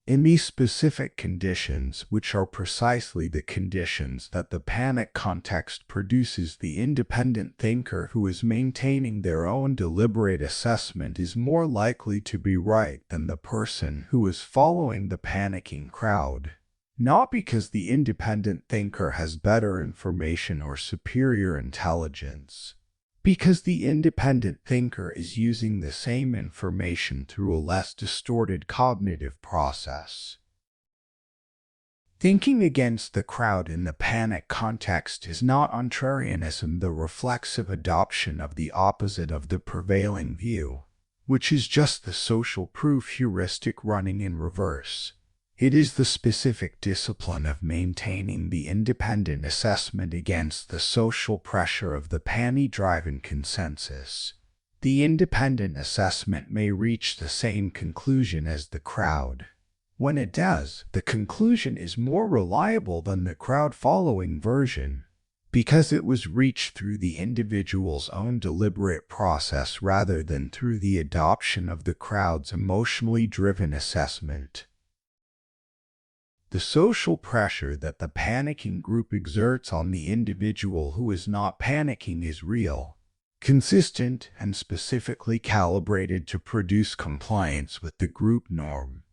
Speaker 1: In these specific conditions, which are precisely the conditions that the panic context produces, the independent thinker who is maintaining their own deliberate assessment is more likely to be right than the person who is following the panicking crowd. Not because the independent thinker has better information or superior intelligence, because the independent thinker is using the same information through a less distorted cognitive process. Thinking against the crowd in the panic context is not contrarianism, the reflexive adoption of the opposite of the prevailing view, which is just the social proof heuristic running in reverse. It is the specific discipline of maintaining the independent assessment against the social pressure of the panic-driven consensus. The independent assessment may reach the same conclusion as the crowd. When it does, the conclusion is more reliable than the crowd-following version, because it was reached through the individual's own deliberate process rather than through the adoption of the crowd's emotionally driven assessment. The social pressure that the panicking group exerts on the individual who is not panicking is real, consistent, and specifically calibrated to produce compliance with the group norm.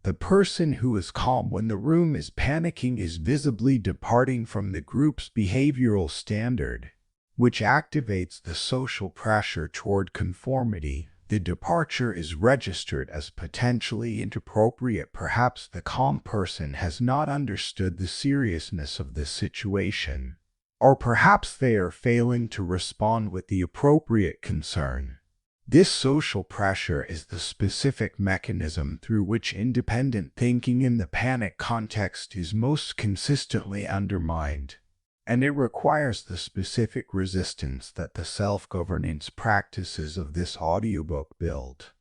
Speaker 1: The person who is calm when the room is panicking is visibly departing from the group's behavioral standard, which activates the social pressure toward conformity. The departure is registered as potentially inappropriate. Perhaps the calm person has not understood the seriousness of the situation, or perhaps they are failing to respond with the appropriate concern. This social pressure is the specific mechanism through which independent thinking in the panic context is most consistently undermined, and it requires the specific resistance that the self-governance practices of this audiobook build.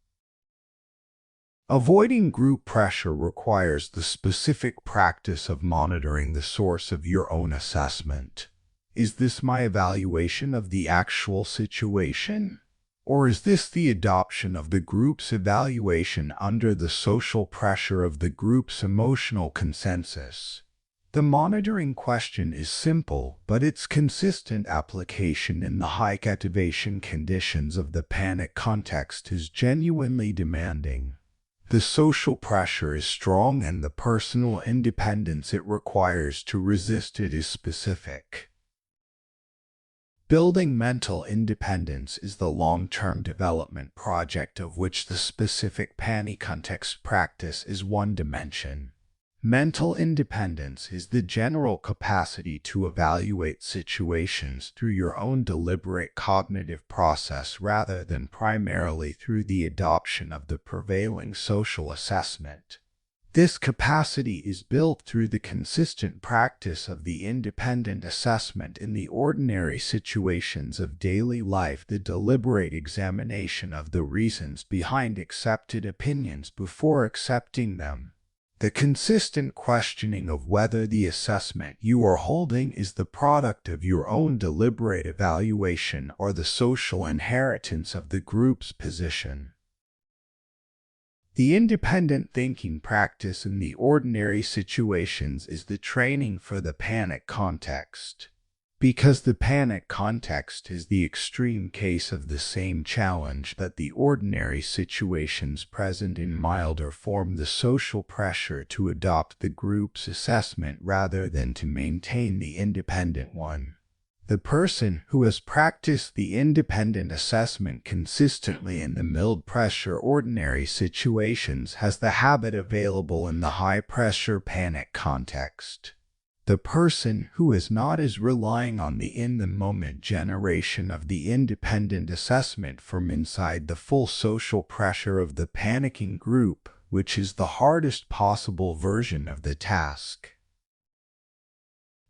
Speaker 1: Avoiding group pressure requires the specific practice of monitoring the source of your own assessment. Is this my evaluation of the actual situation? Or is this the adoption of the group's evaluation under the social pressure of the group's emotional consensus? The monitoring question is simple, but its consistent application in the high activation conditions of the panic context is genuinely demanding. The social pressure is strong and the personal independence it requires to resist it is specific. Building mental independence is the long-term development project of which the specific panic context practice is one dimension. Mental independence is the general capacity to evaluate situations through your own deliberate cognitive process rather than primarily through the adoption of the prevailing social assessment. This capacity is built through the consistent practice of the independent assessment in the ordinary situations of daily life, the deliberate examination of the reasons behind accepted opinions before accepting them, the consistent questioning of whether the assessment you are holding is the product of your own deliberate evaluation or the social inheritance of the group's position. The independent thinking practice in the ordinary situations is the training for the panic context. Because the panic context is the extreme case of the same challenge that the ordinary situations present in milder form, the social pressure to adopt the group's assessment rather than to maintain the independent one. The person who has practiced the independent assessment consistently in the mild pressure ordinary situations has the habit available in the high pressure panic context. The person who is not is relying on the in-the-moment generation of the independent assessment from inside the full social pressure of the panicking group, which is the hardest possible version of the task.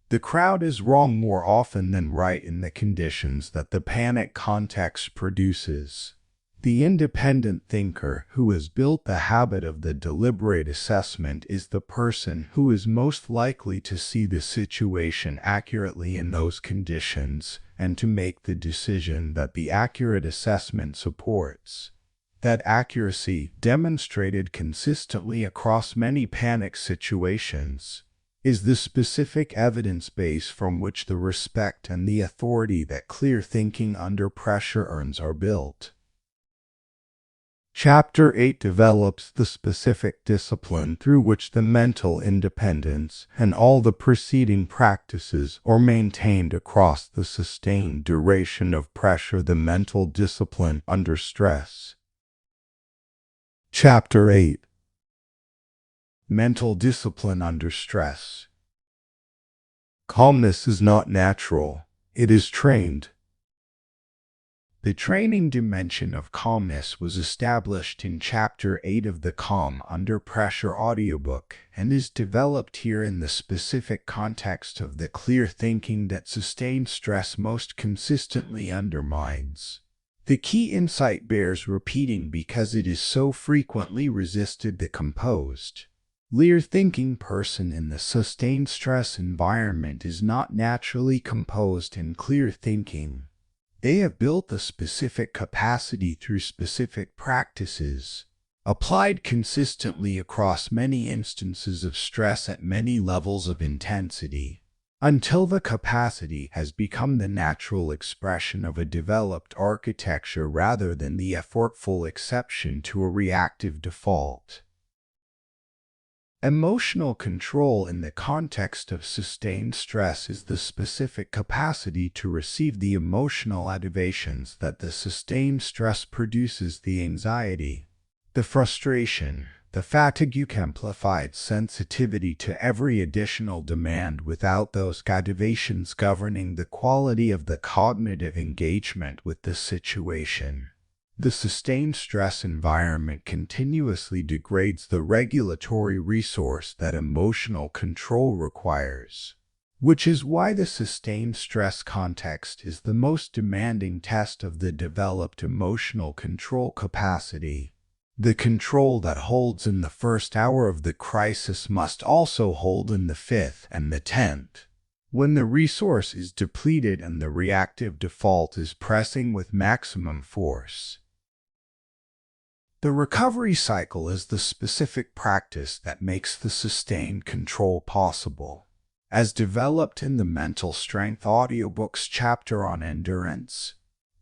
Speaker 1: The crowd is wrong more often than right in the conditions that the panic context produces. The independent thinker who has built the habit of the deliberate assessment is the person who is most likely to see the situation accurately in those conditions and to make the decision that the accurate assessment supports. That accuracy, demonstrated consistently across many panic situations, is the specific evidence base from which the respect and the authority that clear thinking under pressure earns are built. Chapter 8 develops the specific discipline through which the mental independence and all the preceding practices are maintained across the sustained duration of pressure, the mental discipline under stress. Chapter 8. Mental discipline under stress. Calmness is not natural, it is trained. The training dimension of calmness was established in Chapter 8 of the Calm Under Pressure audiobook and is developed here in the specific context of the clear thinking that sustained stress most consistently undermines. The key insight bears repeating because it is so frequently resisted. The composed, clear-thinking person in the sustained stress environment is not naturally composed and clear-thinking. They have built the specific capacity through specific practices, applied consistently across many instances of stress at many levels of intensity, until the capacity has become the natural expression of a developed architecture rather than the effortful exception to a reactive default. Emotional control in the context of sustained stress is the specific capacity to receive the emotional activations that the sustained stress produces: the anxiety, the frustration, the fatigue, amplified sensitivity to every additional demand without those activations governing the quality of the cognitive engagement with the situation. The sustained stress environment continuously degrades the regulatory resource that emotional control requires, which is why the sustained stress context is the most demanding test of the developed emotional control capacity. The control that holds in the first hour of the crisis must also hold in the 5th and the 10th, when the resource is depleted and the reactive default is pressing with maximum force. The recovery cycle is the specific practice that makes the sustained control possible. As developed in the Mental Strength Audiobook's chapter on endurance,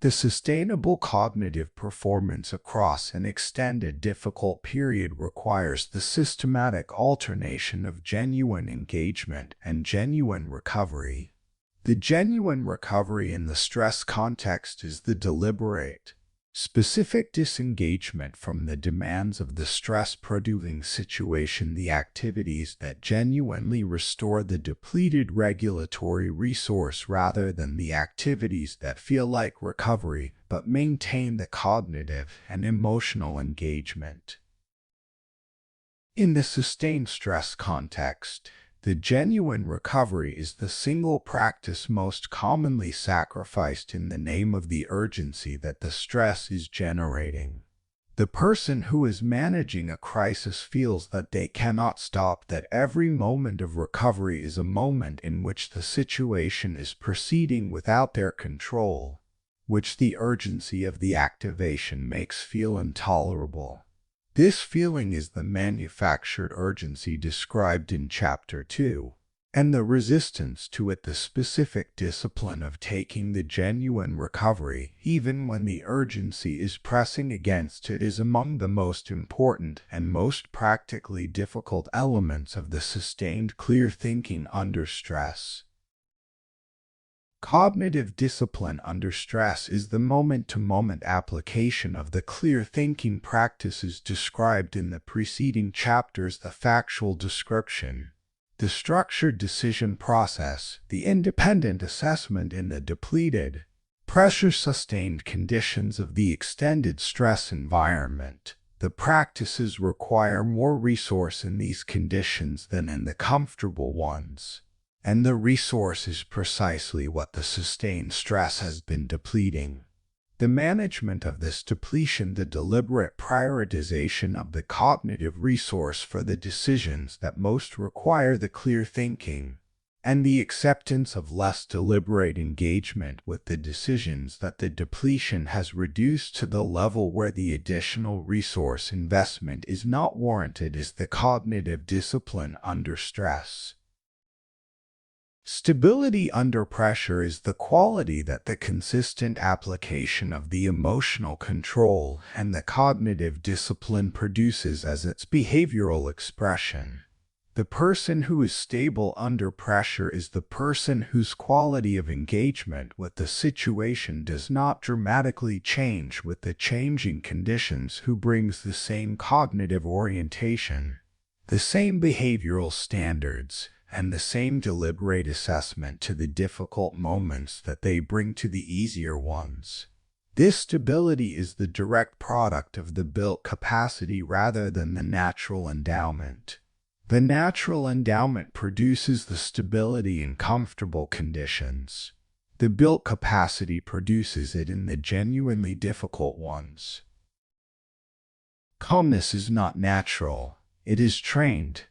Speaker 1: the sustainable cognitive performance across an extended difficult period requires the systematic alternation of genuine engagement and genuine recovery. The genuine recovery in the stress context is the deliberate, specific disengagement from the demands of the stress-producing situation, the activities that genuinely restore the depleted regulatory resource rather than the activities that feel like recovery but maintain the cognitive and emotional engagement. In the sustained stress context, the genuine recovery is the single practice most commonly sacrificed in the name of the urgency that the stress is generating. The person who is managing a crisis feels that they cannot stop, that every moment of recovery is a moment in which the situation is proceeding without their control, which the urgency of the activation makes feel intolerable. This feeling is the manufactured urgency described in Chapter 2, and the resistance to it the specific discipline of taking the genuine recovery, even when the urgency is pressing against it, is among the most important and most practically difficult elements of the sustained clear thinking under stress. Cognitive discipline under stress is the moment-to-moment application of the clear thinking practices described in the preceding chapters: the factual description, the structured decision process, the independent assessment in the depleted, pressure-sustained conditions of the extended stress environment. The practices require more resource in these conditions than in the comfortable ones, and the resource is precisely what the sustained stress has been depleting. The management of this depletion, the deliberate prioritization of the cognitive resource for the decisions that most require the clear thinking, and the acceptance of less deliberate engagement with the decisions that the depletion has reduced to the level where the additional resource investment is not warranted is the cognitive discipline under stress. Stability under pressure is the quality that the consistent application of the emotional control and the cognitive discipline produces as its behavioral expression. The person who is stable under pressure is the person whose quality of engagement with the situation does not dramatically change with the changing conditions, who brings the same cognitive orientation, the same behavioral standards, and the same deliberate assessment to the difficult moments that they bring to the easier ones. This stability is the direct product of the built capacity rather than the natural endowment. The natural endowment produces the stability in comfortable conditions. The built capacity produces it in the genuinely difficult ones. Calmness is not natural, it is trained.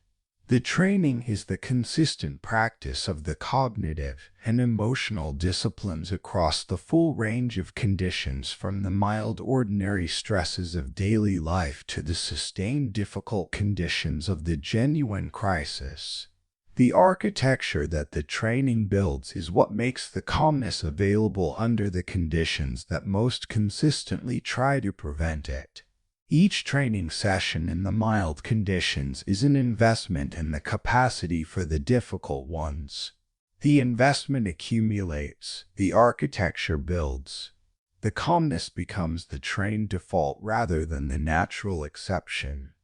Speaker 1: The training is the consistent practice of the cognitive and emotional disciplines across the full range of conditions, from the mild ordinary stresses of daily life to the sustained difficult conditions of the genuine crisis. The architecture that the training builds is what makes the calmness available under the conditions that most consistently try to prevent it. Each training session in the mild conditions is an investment in the capacity for the difficult ones. The investment accumulates, the architecture builds. The calmness becomes the trained default rather than the natural exception.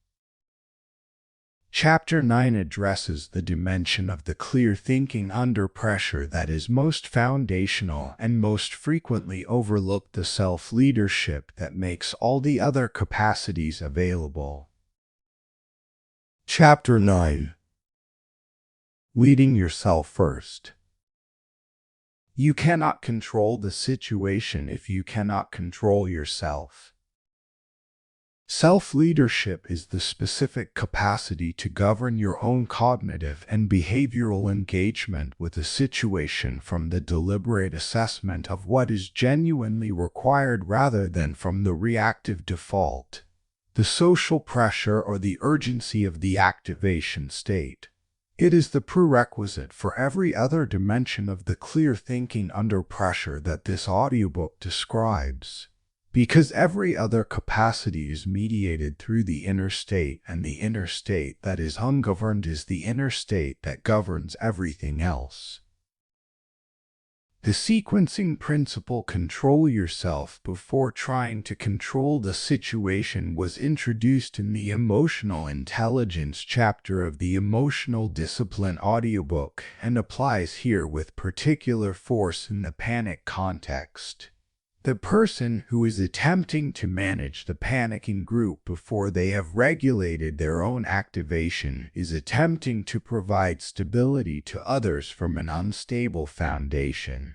Speaker 1: Chapter 9 addresses the dimension of the clear thinking under pressure that is most foundational and most frequently overlooked, the self-leadership that makes all the other capacities available. Chapter 9. Leading yourself first. You cannot control the situation if you cannot control yourself. Self-leadership is the specific capacity to govern your own cognitive and behavioral engagement with a situation from the deliberate assessment of what is genuinely required rather than from the reactive default, the social pressure or the urgency of the activation state. It is the prerequisite for every other dimension of the clear thinking under pressure that this audiobook describes. Because every other capacity is mediated through the inner state, and the inner state that is ungoverned is the inner state that governs everything else. The sequencing principle, control yourself before trying to control the situation, was introduced in the Emotional Intelligence chapter of the Emotional Discipline audiobook and applies here with particular force in the panic context. The person who is attempting to manage the panicking group before they have regulated their own activation is attempting to provide stability to others from an unstable foundation.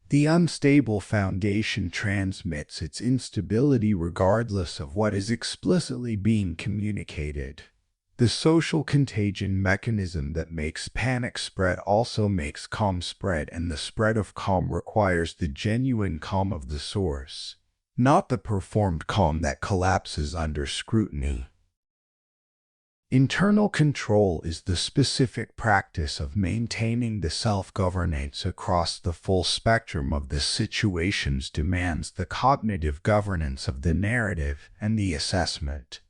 Speaker 1: The unstable foundation transmits its instability regardless of what is explicitly being communicated. The social contagion mechanism that makes panic spread also makes calm spread, and the spread of calm requires the genuine calm of the source, not the performed calm that collapses under scrutiny. Internal control is the specific practice of maintaining the self-governance across the full spectrum of the situation's demands, the cognitive governance of the narrative and the assessment,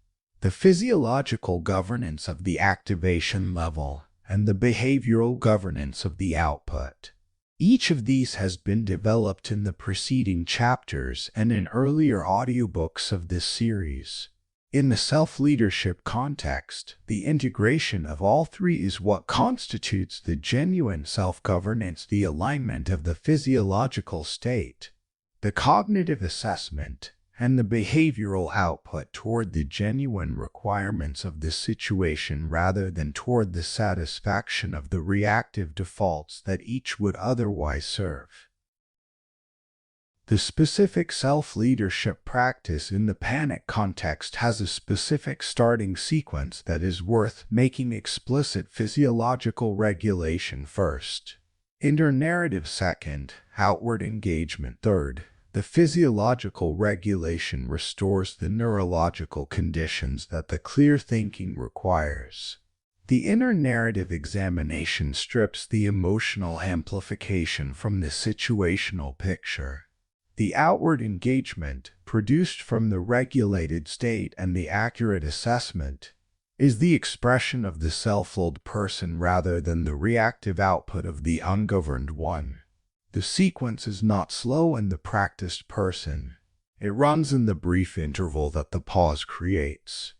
Speaker 1: the physiological governance of the activation level, and the behavioral governance of the output. Each of these has been developed in the preceding chapters and in earlier audiobooks of this series. In the self-leadership context, the integration of all three is what constitutes the genuine self-governance: the alignment of the physiological state, the cognitive assessment, and the behavioral output toward the genuine requirements of the situation rather than toward the satisfaction of the reactive defaults that each would otherwise serve. The specific self-leadership practice in the panic context has a specific starting sequence that is worth making explicit: physiological regulation first, inner narrative second, outward engagement third. The physiological regulation restores the neurological conditions that the clear thinking requires. The inner narrative examination strips the emotional amplification from the situational picture. The outward engagement, produced from the regulated state and the accurate assessment, is the expression of the self-willed person rather than the reactive output of the ungoverned one. The sequence is not slow in the practiced person. It runs in the brief interval that the pause creates.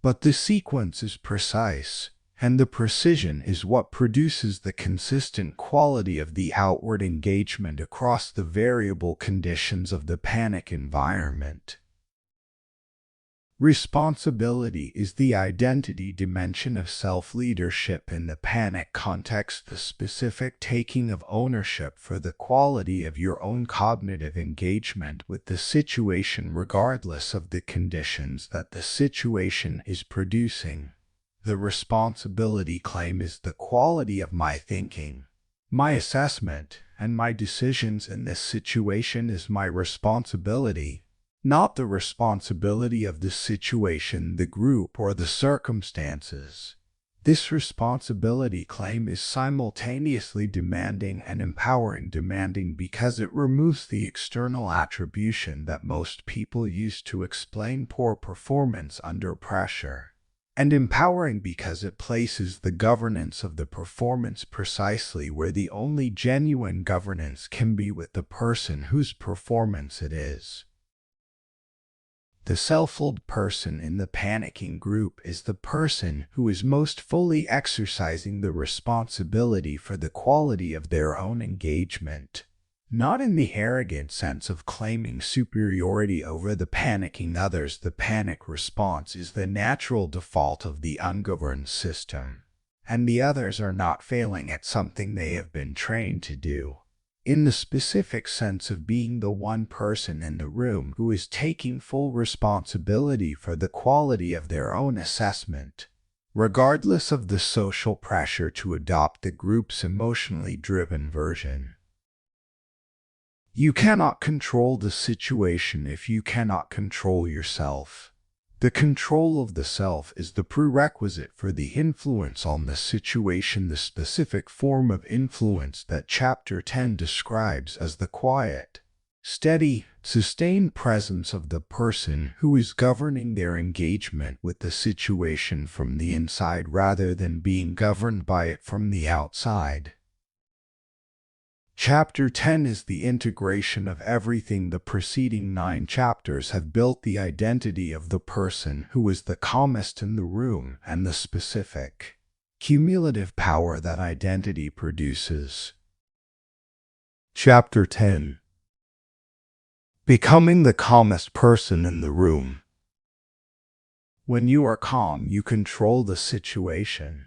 Speaker 1: But the sequence is precise, and the precision is what produces the consistent quality of the outward engagement across the variable conditions of the panic environment. Responsibility is the identity dimension of self-leadership in the panic context, the specific taking of ownership for the quality of your own cognitive engagement with the situation regardless of the conditions that the situation is producing. The responsibility claim is the quality of my thinking. My assessment and my decisions in this situation is my responsibility, not the responsibility of the situation, the group, or the circumstances. This responsibility claim is simultaneously demanding and empowering. Demanding because it removes the external attribution that most people use to explain poor performance under pressure, and empowering because it places the governance of the performance precisely where the only genuine governance can be, with the person whose performance it is. The self-willed person in the panicking group is the person who is most fully exercising the responsibility for the quality of their own engagement, not in the arrogant sense of claiming superiority over the panicking others. The panic response is the natural default of the ungoverned system, and the others are not failing at something they have been trained to do. In the specific sense of being the one person in the room who is taking full responsibility for the quality of their own assessment, regardless of the social pressure to adopt the group's emotionally driven version. You cannot control the situation if you cannot control yourself. The control of the self is the prerequisite for the influence on the situation, the specific form of influence that Chapter 10 describes as the quiet, steady, sustained presence of the person who is governing their engagement with the situation from the inside rather than being governed by it from the outside. Chapter 10 is the integration of everything. The preceding 9 chapters have built the identity of the person who is the calmest in the room and the specific, cumulative power that identity produces. Chapter 10: Becoming the calmest person in the room. When you are calm, you control the situation.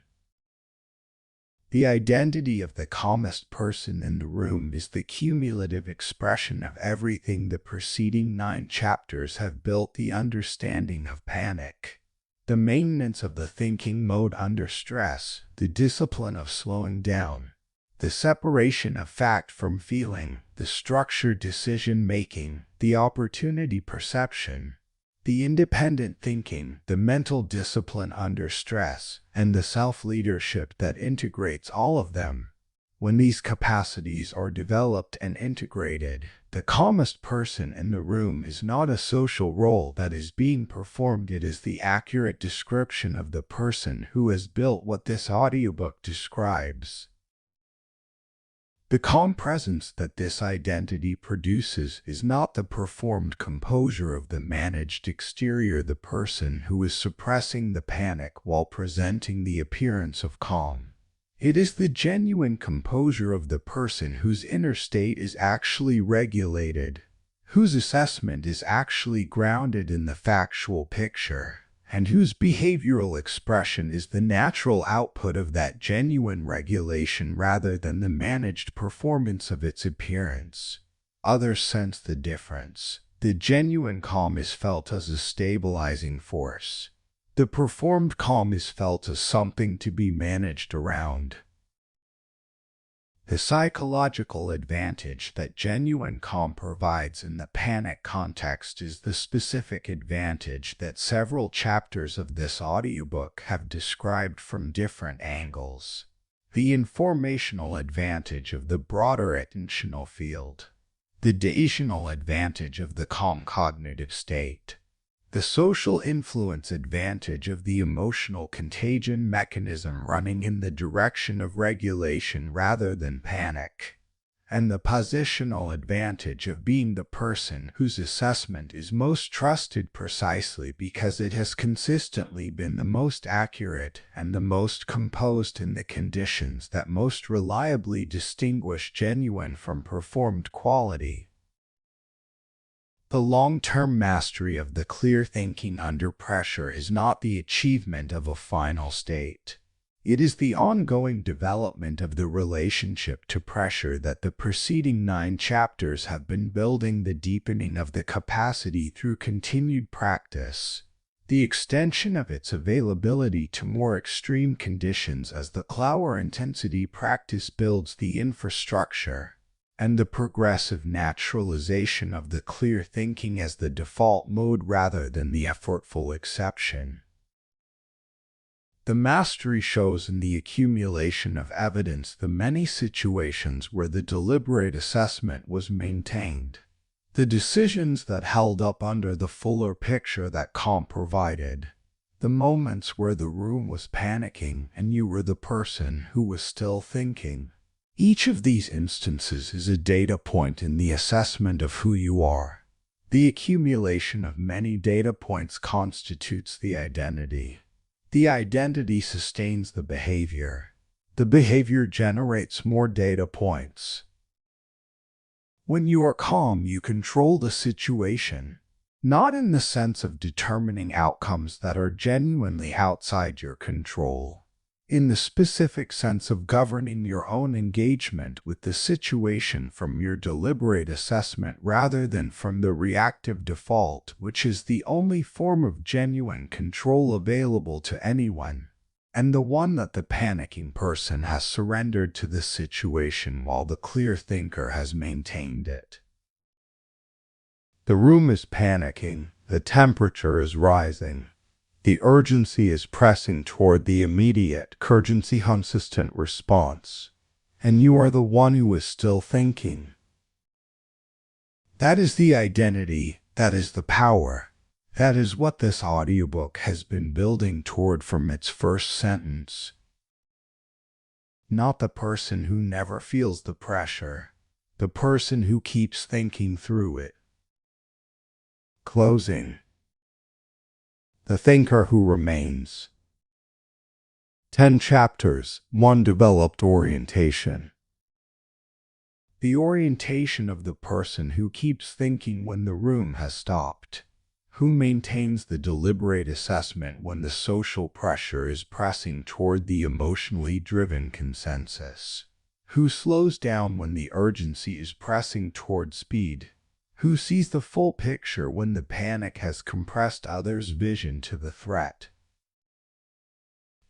Speaker 1: The identity of the calmest person in the room is the cumulative expression of everything. The preceding 9 chapters have built the understanding of panic, the maintenance of the thinking mode under stress, the discipline of slowing down, the separation of fact from feeling, the structured decision-making, the opportunity perception, the independent thinking, the mental discipline under stress, and the self-leadership that integrates all of them. When these capacities are developed and integrated, the calmest person in the room is not a social role that is being performed. It is the accurate description of the person who has built what this audiobook describes. The calm presence that this identity produces is not the performed composure of the managed exterior, the person who is suppressing the panic while presenting the appearance of calm. It is the genuine composure of the person whose inner state is actually regulated, whose assessment is actually grounded in the factual picture, and whose behavioral expression is the natural output of that genuine regulation rather than the managed performance of its appearance. Others sense the difference. The genuine calm is felt as a stabilizing force. The performed calm is felt as something to be managed around. The psychological advantage that genuine calm provides in the panic context is the specific advantage that several chapters of this audiobook have described from different angles. The informational advantage of the broader attentional field. The decisional advantage of the calm cognitive state. The social influence advantage of the emotional contagion mechanism running in the direction of regulation rather than panic. And the positional advantage of being the person whose assessment is most trusted precisely because it has consistently been the most accurate and the most composed in the conditions that most reliably distinguish genuine from performed quality. The long-term mastery of the clear thinking under pressure is not the achievement of a final state. It is the ongoing development of the relationship to pressure that the preceding 9 chapters have been building, the deepening of the capacity through continued practice, the extension of its availability to more extreme conditions as the lower intensity practice builds the infrastructure, and the progressive naturalization of the clear thinking as the default mode rather than the effortful exception. The mastery shows in the accumulation of evidence the many situations where the deliberate assessment was maintained, the decisions that held up under the fuller picture that calm provided, the moments where the room was panicking and you were the person who was still thinking. Each of these instances is a data point in the assessment of who you are. The accumulation of many data points constitutes the identity. The identity sustains the behavior. The behavior generates more data points. When you are calm, you control the situation, not in the sense of determining outcomes that are genuinely outside your control, in the specific sense of governing your own engagement with the situation from your deliberate assessment rather than from the reactive default, which is the only form of genuine control available to anyone, and the one that the panicking person has surrendered to the situation while the clear thinker has maintained it. The room is panicking, the temperature is rising. The urgency is pressing toward the immediate, urgency consistent response, and you are the one who is still thinking. That is the identity, that is the power. That is what this audiobook has been building toward from its first sentence. Not the person who never feels the pressure, the person who keeps thinking through it. Closing. The thinker who remains. 10 chapters, 1 developed orientation. The orientation of the person who keeps thinking when the room has stopped, who maintains the deliberate assessment when the social pressure is pressing toward the emotionally driven consensus, who slows down when the urgency is pressing toward speed, who sees the full picture when the panic has compressed others' vision to the threat.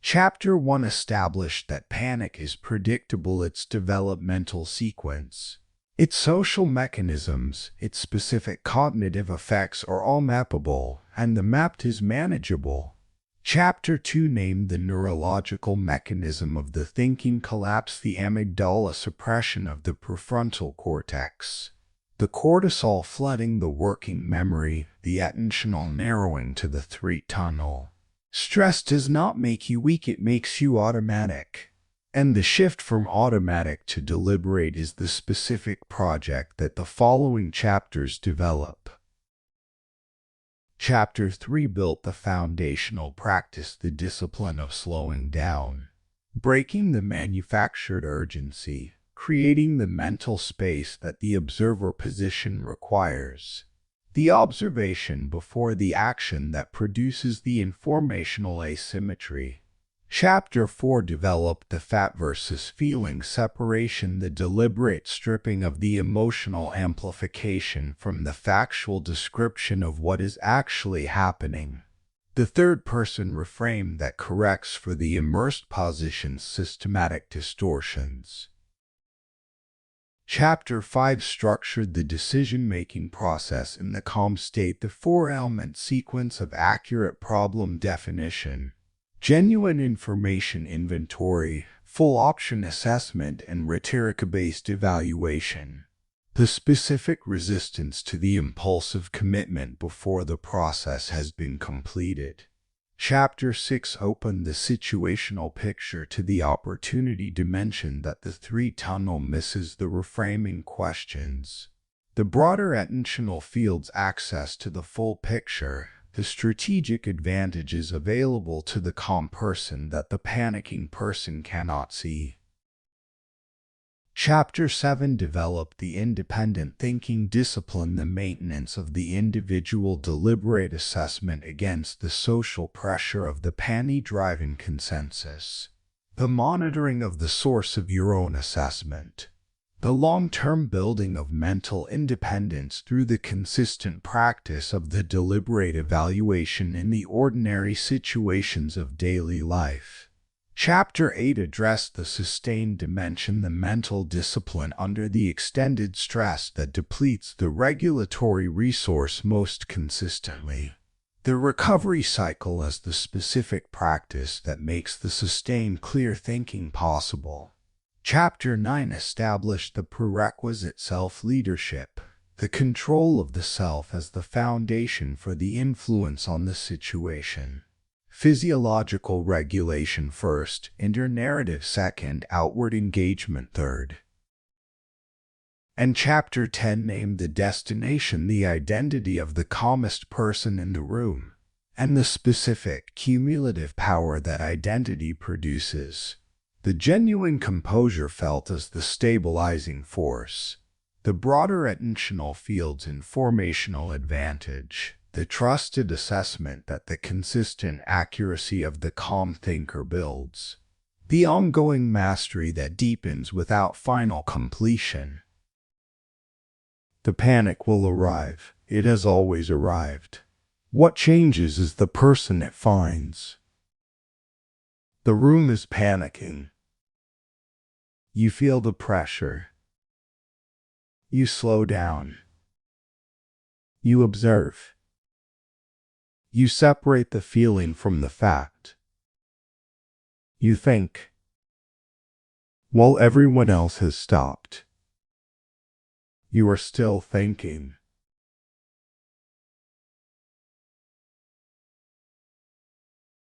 Speaker 1: Chapter 1 established that panic is predictable, its developmental sequence, its social mechanisms, its specific cognitive effects are all mappable, and the mapped is manageable. Chapter 2 named the neurological mechanism of the thinking collapse, the amygdala suppression of the prefrontal cortex, the cortisol flooding the working memory, the attentional narrowing to the threat tunnel. Stress does not make you weak, it makes you automatic. And the shift from automatic to deliberate is the specific project that the following chapters develop. Chapter 3 built the foundational practice, the discipline of slowing down, breaking the manufactured urgency, creating the mental space that the observer position requires, the observation before the action that produces the informational asymmetry, Chapter 4 developed the fact versus feeling separation, the deliberate stripping of the emotional amplification from the factual description of what is actually happening. The third-person reframe that corrects for the immersed position's systematic distortions. Chapter 5 structured the decision-making process in the calm state, the four-element sequence of accurate problem definition, genuine information inventory, full option assessment, and rhetoric-based evaluation. The specific resistance to the impulsive commitment before the process has been completed. Chapter 6 opened the situational picture to the opportunity dimension that the three-tunnel misses, the reframing questions, the broader attentional field's access to the full picture, the strategic advantages available to the calm person that the panicking person cannot see. Chapter 7 developed the independent thinking discipline, the maintenance of the individual deliberate assessment against the social pressure of the panic-driven consensus, the monitoring of the source of your own assessment, the long-term building of mental independence through the consistent practice of the deliberate evaluation in the ordinary situations of daily life. Chapter 8 addressed the sustained dimension, the mental discipline under the extended stress that depletes the regulatory resource most consistently. The recovery cycle as the specific practice that makes the sustained clear thinking possible. Chapter 9 established the prerequisite self-leadership, the control of the self as the foundation for the influence on the situation. Physiological regulation first, inner narrative second, outward engagement third. And Chapter 10 named the destination, the identity of the calmest person in the room, and the specific, cumulative power that identity produces. The genuine composure felt as the stabilizing force, the broader attentional field's informational advantage, the trusted assessment that the consistent accuracy of the calm thinker builds, the ongoing mastery that deepens without final completion. The panic will arrive. It has always arrived. What changes is the person it finds. The room is panicking. You feel the pressure. You slow down. You observe. You separate the feeling from the fact. You think. While everyone else has stopped, you are still thinking.